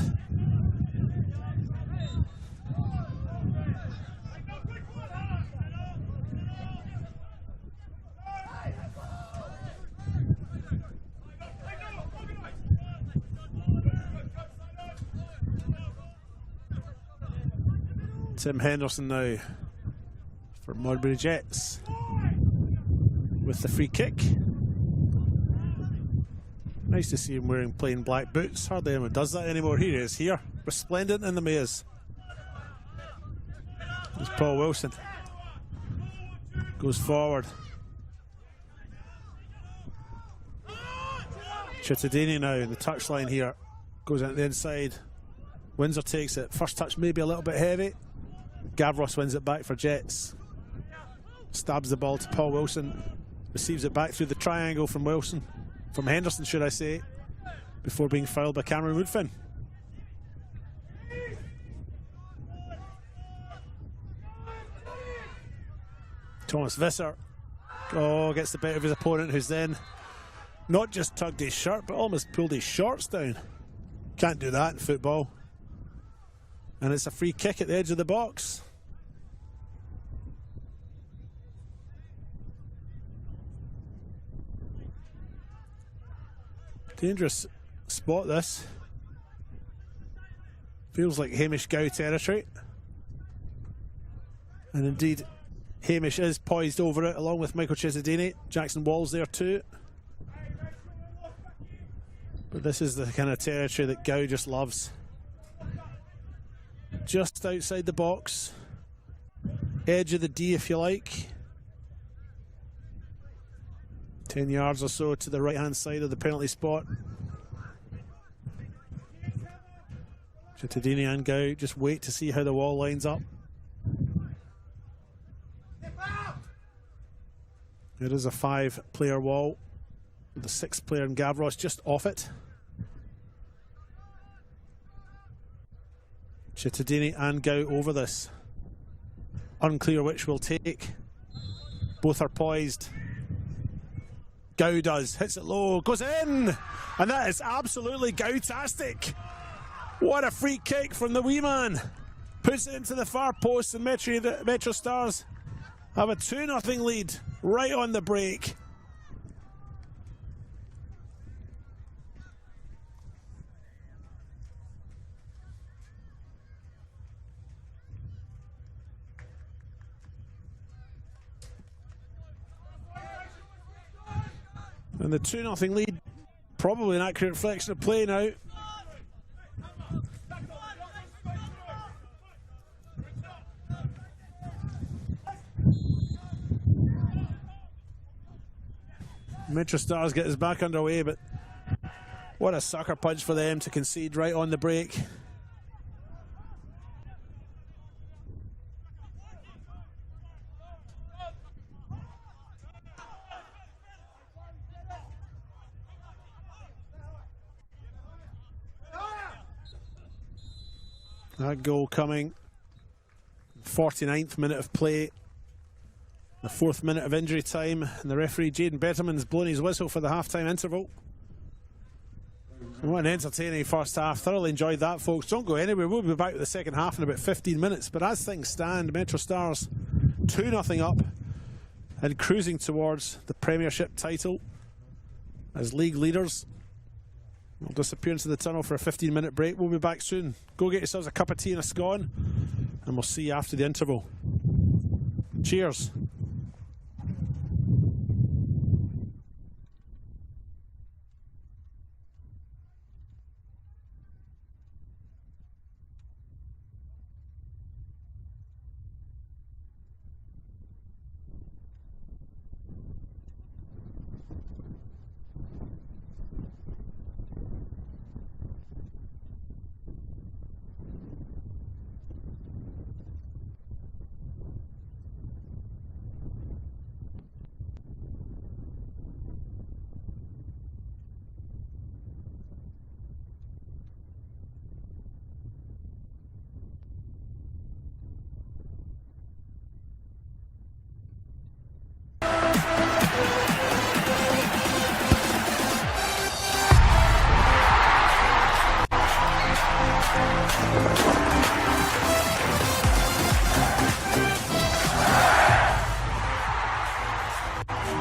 Tim Henderson now for Modbury Jets with the free kick. Nice to see him wearing plain black boots. Hardly anyone does that anymore. Here he is, here, resplendent in the maze. There's Paul Wilson. Goes forward. Cittadini now in the touchline here. Goes out the inside. Windsor takes it. First touch maybe a little bit heavy. Gavros wins it back for Jets. Stabs the ball to Paul Wilson. Receives it back through the triangle from Wilson. From Henderson, should I say, before being fouled by Cameron Woodfin. Thomas Visser, gets the better of his opponent, who's then not just tugged his shirt, but almost pulled his shorts down. Can't do that in football. And it's a free kick at the edge of the box. Dangerous spot this. Feels like Hamish Gow territory. And indeed, Hamish is poised over it along with Michael Cittadini. Jackson Wall's there too. But this is the kind of territory that Gow just loves. Just outside the box. Edge of the D, if you like. 10 yards or so to the right hand side of the penalty spot. Cittadini and Gow just wait to see how the wall lines up. It is a 5-player wall with the 6th player in Gavros just off it. Cittadini and Gow over this. Unclear which will take. Both are poised. Gow does, hits it low, goes in, and that is absolutely Gow-tastic. What a free kick from the wee man. Puts it into the far post, and MetroStars have a 2-0 lead right on the break. And the 2-0 lead, probably an accurate reflection of play now. MetroStars get us back underway, but what a sucker punch for them to concede right on the break. That goal coming, 49th minute of play, the 4th minute of injury time, and the referee Jaden Betterman's blown his whistle for the half-time interval. What an entertaining first half. Thoroughly enjoyed that, folks. Don't go anywhere. We'll be back with the second half in about 15 minutes. But as things stand, MetroStars 2-0 up and cruising towards the Premiership title as league leaders. We'll disappear into the tunnel for a 15-minute break. We'll be back soon. Go get yourselves a cup of tea and a scone. and we'll see you after the interval. Cheers.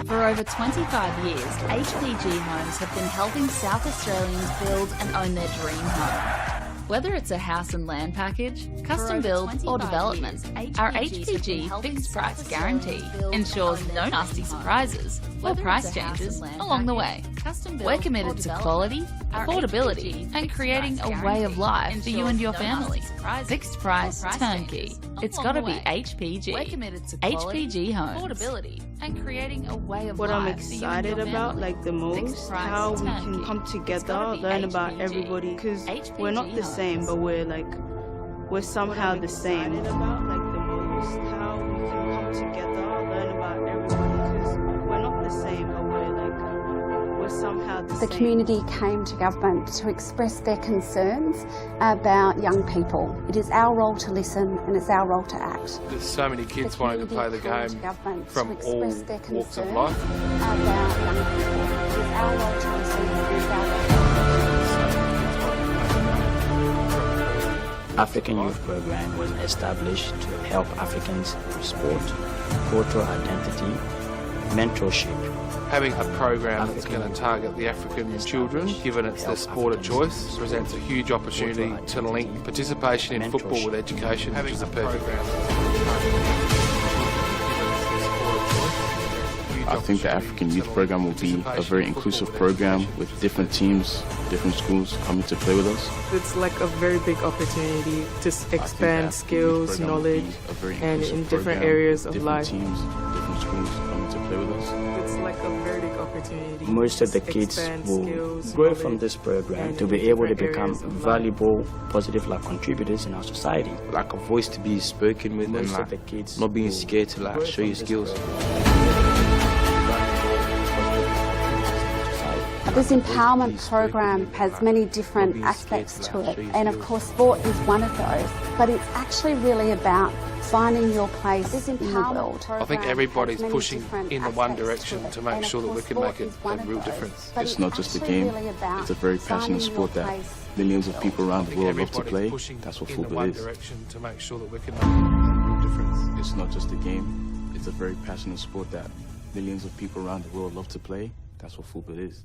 For over 25 years, HPG Homes have been helping South Australians build and own their dream home. Whether it's a house and land package, custom build or development, our HPG fixed price guarantee ensures no nasty surprises or price changes along the way. We're committed to quality, affordability and creating a way of life for you and your family. Fixed price turnkey. It's got to be HPG. HPG Homes. And creating a way of what life I'm excited about, like the most, how we can come together, learn about everybody, because we're not the same, but we're somehow the same. About like the most, how we can come together, learn about everybody, because we're not the same, but we're somehow the same. The community came to government to express their concerns about young people. It is our role to listen and it's our role to act. There's so many kids wanting to play the game from all walks of life. About young people. It is our role to listen and it's our role to act. African Youth Program was established to help Africans with sport, cultural identity, mentorship. Having a program that's going to target the African children, given it's their sport of choice, presents a huge opportunity to link participation in football with education, which is a perfect I think the African Youth Program will be a very inclusive program with different teams, different schools coming to play with us. It's like a very big opportunity to expand skills, knowledge, and in different areas of life. Teams, different schools coming to play with us. It's like a very big opportunity. Most of the kids will grow from this program to be able to become valuable, positive contributors in our society. Like a voice to be spoken with Most and of the kids not being scared to show your skills. This empowerment program has many different aspects to it, and of course sport is one of those, but it's actually really about finding your place in the world. I think everybody's pushing in the one direction to make sure that we can make a real difference. It's not just a game, it's a very passionate sport that millions of people around the world love to play. That's what football is. It's not just a game, it's a very passionate sport that millions of people around the world love to play. That's what football is.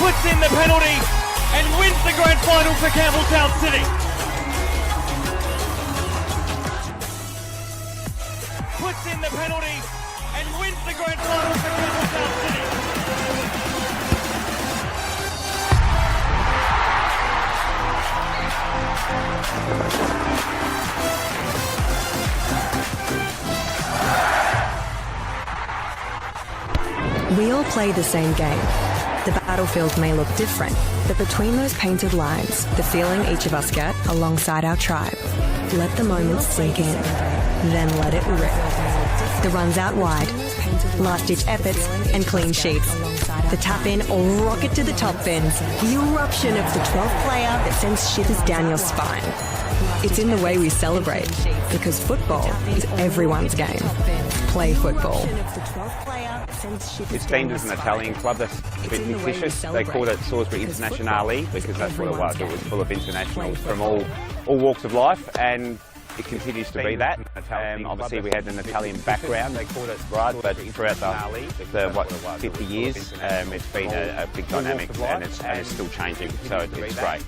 puts in the penalty and wins the grand final for Campbelltown City. Puts in the penalty and wins the grand final for Campbelltown City. We all play the same game. The battlefield may look different, but between those painted lines, the feeling each of us get alongside our tribe. Let the moments sink in, then let it rip. The runs out wide, last-ditch efforts and clean sheets. The tap-in or rocket to the top bins. The eruption of the 12th player that sends shivers down your spine. It's in the way we celebrate, because football is everyone's game. Play football. It's deemed as an Italian club. That's a bit fictitious. They called it Salisbury Internationale because that's what it was. It was full of internationals from all walks of life, and it continues to be that. Obviously we had an Italian background, they called it, right, but throughout the 50 years, it's been a big dynamic, and it's still changing, so it's great.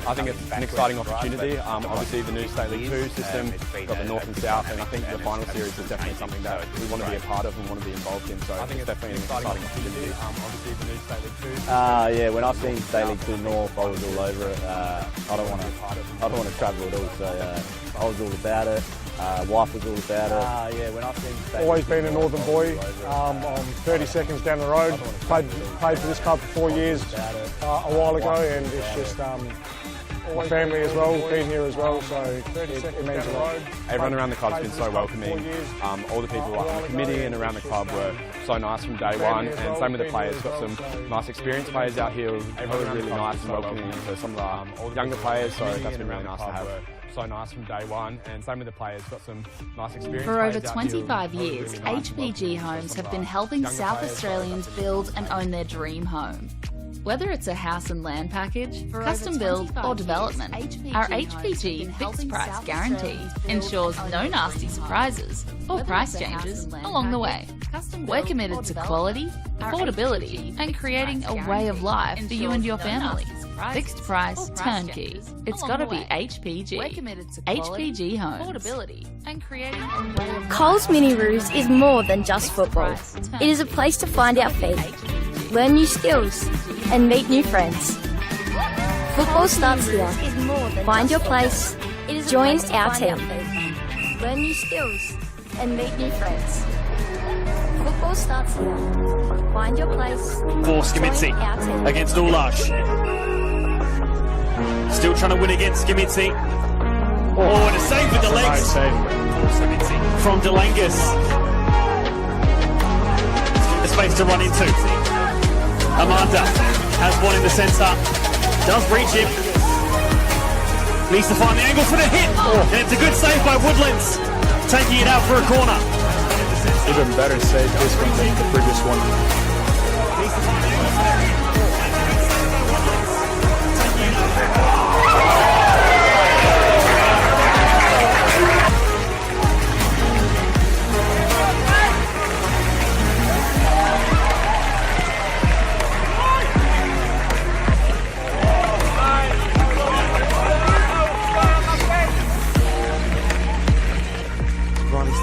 I think it's an exciting opportunity. Obviously the new State League 2 system, got the North and South, and I think the final series is definitely something that we want to be a part of and want to be involved in, so I think it's definitely an exciting opportunity. Obviously the new State League 2. Yeah, when I've seen State League 2 North, I was all over it. I don't want to travel at all, so I was all about it. Wife was all about it. Yeah, when I've seen always been a northern boy. I'm 30 seconds down the road. Played for this club for 4 years a while ago, and it's just my family as well, been here as well, so it means a lot. Everyone around the club's been so welcoming. All the people on the committee and around the club were so nice from day one, and same with the players. Got some nice experienced players out here who were really nice and welcoming to some of the younger players, so that's been really nice to have. So nice from day one, and same with the players, got some nice experience. For over 25 years, HPG Homes have been helping South Australians build and own their dream home. Whether it's a house and land package, custom build or development, our HPG fixed price guarantee ensures no nasty surprises or price changes along the way. We're committed to quality, affordability and creating a way of life for you and your family. Fixed price, turnkey. It's got to be HPG. HPG Homes. And creating a way of Coles Mini Roos is more than just football. It is a place to find our feet, learn new skills, and meet new friends. Football starts here. Find your place. Join our team. Learn new skills and meet new friends. Football starts here. Find your place. For Skimitsi against Ulash. Still trying to win against Skimitsi. Oh, and a save with the legs from Delangus. The space to run into. Amanda has one in the centre. Does reach him. Needs to find the angle for the hit. And it's a good save by Woodlands. Taking it out for a corner. Even better save this one than the previous one. Needs to find the angle for the hit.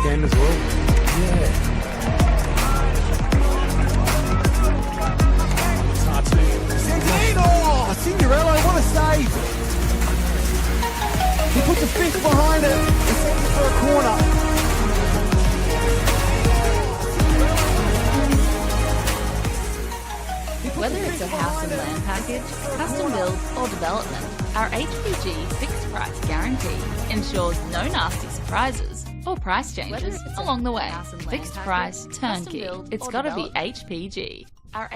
Stand as well. Yeah. Cinderella, what a save! He puts a fist behind it and sends it for a corner. Whether it's a house and land package, custom build or development, our HPG fixed price guarantee ensures no nasty surprises or price changes along the way. Fixed price, turnkey. It's got to be HPG. Our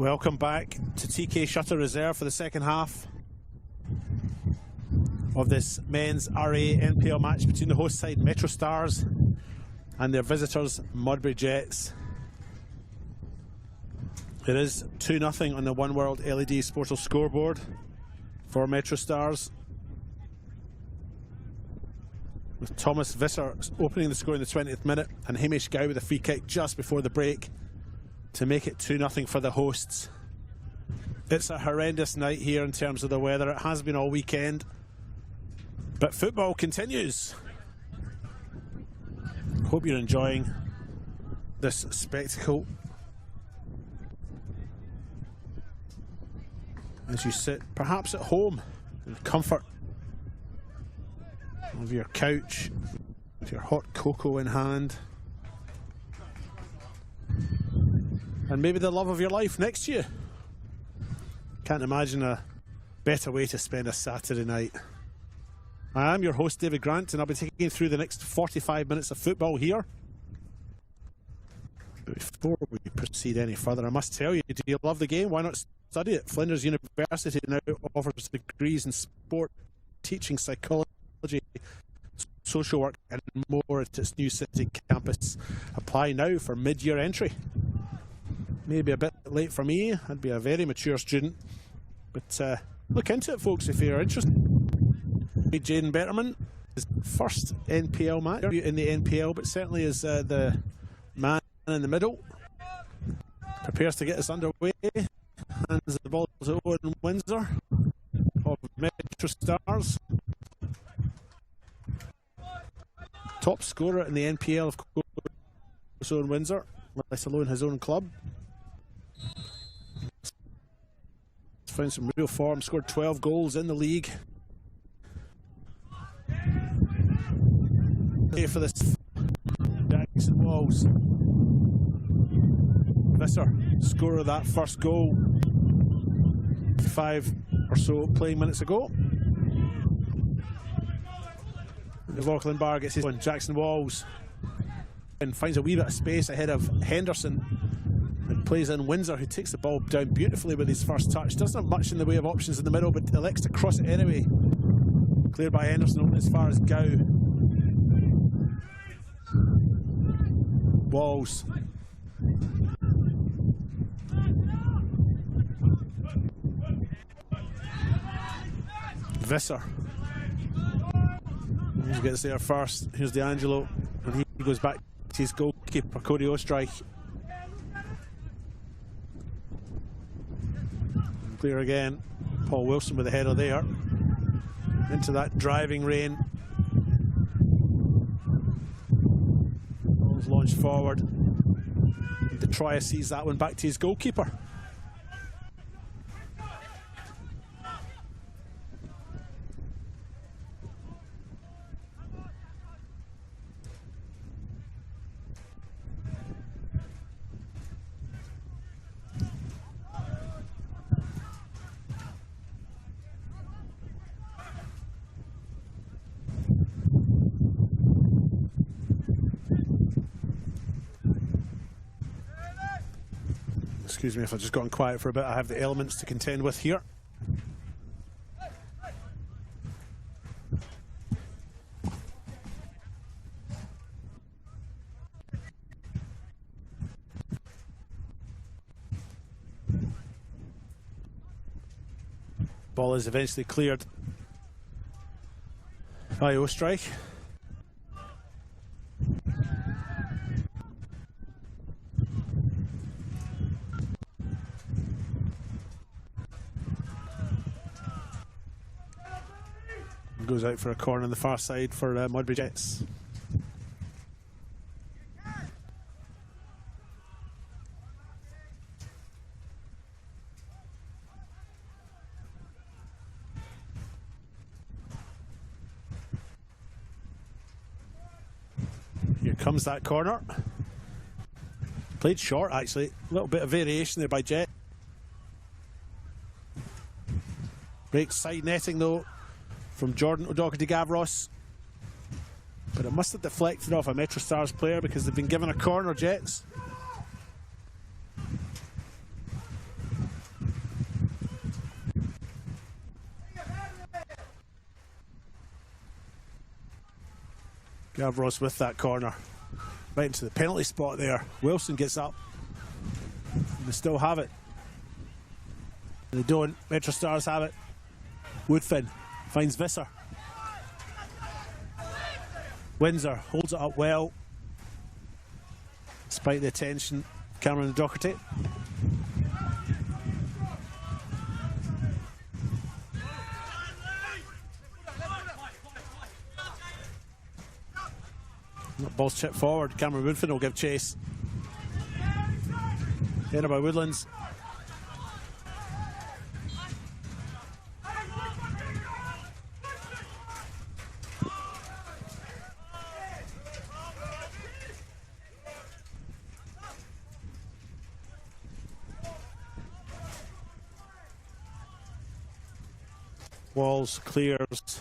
Welcome back to TK Shutter Reserve for the second half of this men's RA NPL match between the host side MetroStars and their visitors Modbury Jets. It is 2-0 on the One World LED Sportal scoreboard for MetroStars, with Thomas Visser opening the score in the 20th minute and Hamish Gow with a free kick just before the break to make it 2-0 for the hosts. It's a horrendous night here in terms of the weather. It has been all weekend, but football continues. Hope you're enjoying this spectacle as you sit perhaps at home in the comfort of your couch with your hot cocoa in hand, and maybe the love of your life next to you. Can't imagine a better way to spend a Saturday night. I am your host, David Grant, and I'll be taking you through the next 45 minutes of football here. But before we proceed any further, I must tell you, do you love the game? Why not study it? Flinders University now offers degrees in sport, teaching, psychology, social work and more at its new city campus. Apply now for mid-year entry. Maybe a bit late for me, I'd be a very mature student, but look into it, folks, if you're interested. Jaden Betterman, his first NPL match in the NPL, but certainly is the man in the middle. Prepares to get us underway. Hands the ball to Owen Windsor of MetroStars. Top scorer in the NPL, of course, Owen Windsor, let alone his own club. He's found some real form, scored 12 goals in the league. For this, Jackson Walls, Visser, scorer of that first goal 5 or so playing minutes ago. The Auckland Bar gets his one. Jackson Walls and finds a wee bit of space ahead of Henderson and plays in Windsor, who takes the ball down beautifully with his first touch. Doesn't have much in the way of options in the middle, but elects to cross it anyway. Cleared by Henderson, open as far as Gow. Walls. Visser. He gets there first. Here's D'Angelo, and he goes back to his goalkeeper, Cody Ostreich. Clear again. Paul Wilson with the header there. Into that driving rain. Ball's launched forward. Detroit sees that one back to his goalkeeper. Excuse me if I've just gone quiet for a bit. I have the elements to contend with here. Ball is eventually cleared by Ostreich. Goes out for a corner on the far side for Modbury Jets. Here comes that corner. Played short, actually. A little bit of variation there by Jet. Breaks side netting though from Jordan O'Doherty-Gavros, but it must have deflected off a MetroStars player because they've been given a corner, Jets. Gavros with that corner. Right into the penalty spot there. Wilson gets up. And they still have it. They don't. MetroStars have it. Woodfin finds Visser. Windsor holds it up well. Despite the attention, Cameron Doherty. Ball's chipped forward. Cameron Woodfin will give chase. Headed by Woodlands. Walls clears.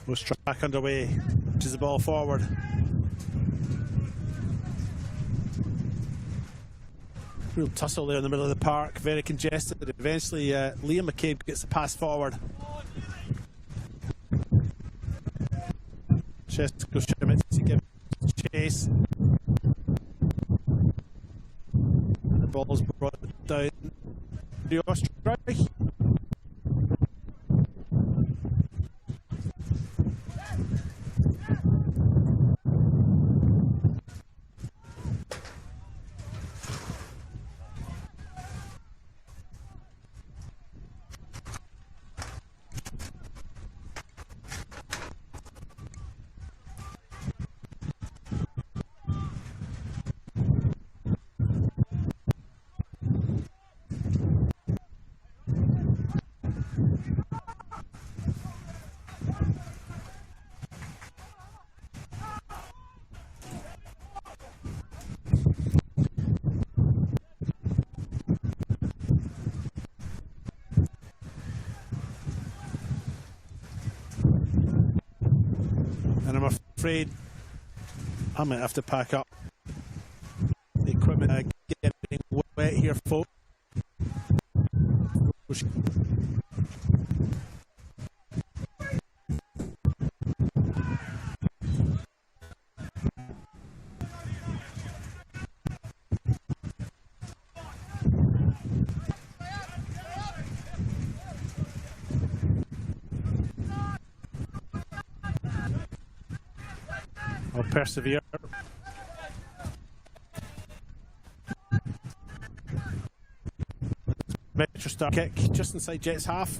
Was track underway, which is the ball forward. Real tussle there in the middle of the park, very congested. Eventually, Liam McCabe gets the pass forward. Chesko Schemitz gives chase. And the ball's brought down. The Ostrich. And I'm afraid I might have to pack up the equipment. Getting wet here, folks. I'll persevere. MetroStar kick just inside Jets half.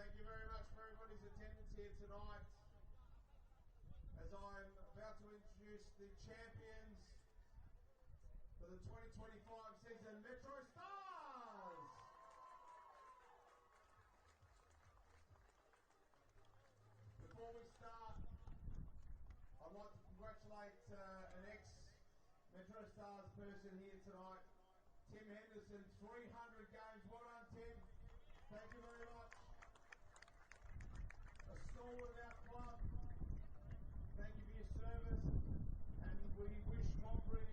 Thank you very much for everybody's attendance here tonight. As I'm about to introduce the champions for the 2025 season, MetroStars! Before we start, I'd like to congratulate an ex-MetroStars person here tonight, Tim Henderson, 300 games. Well done, Tim. Thank you very much. A stalwart of our club. Thank you for your service, and we wish Modbury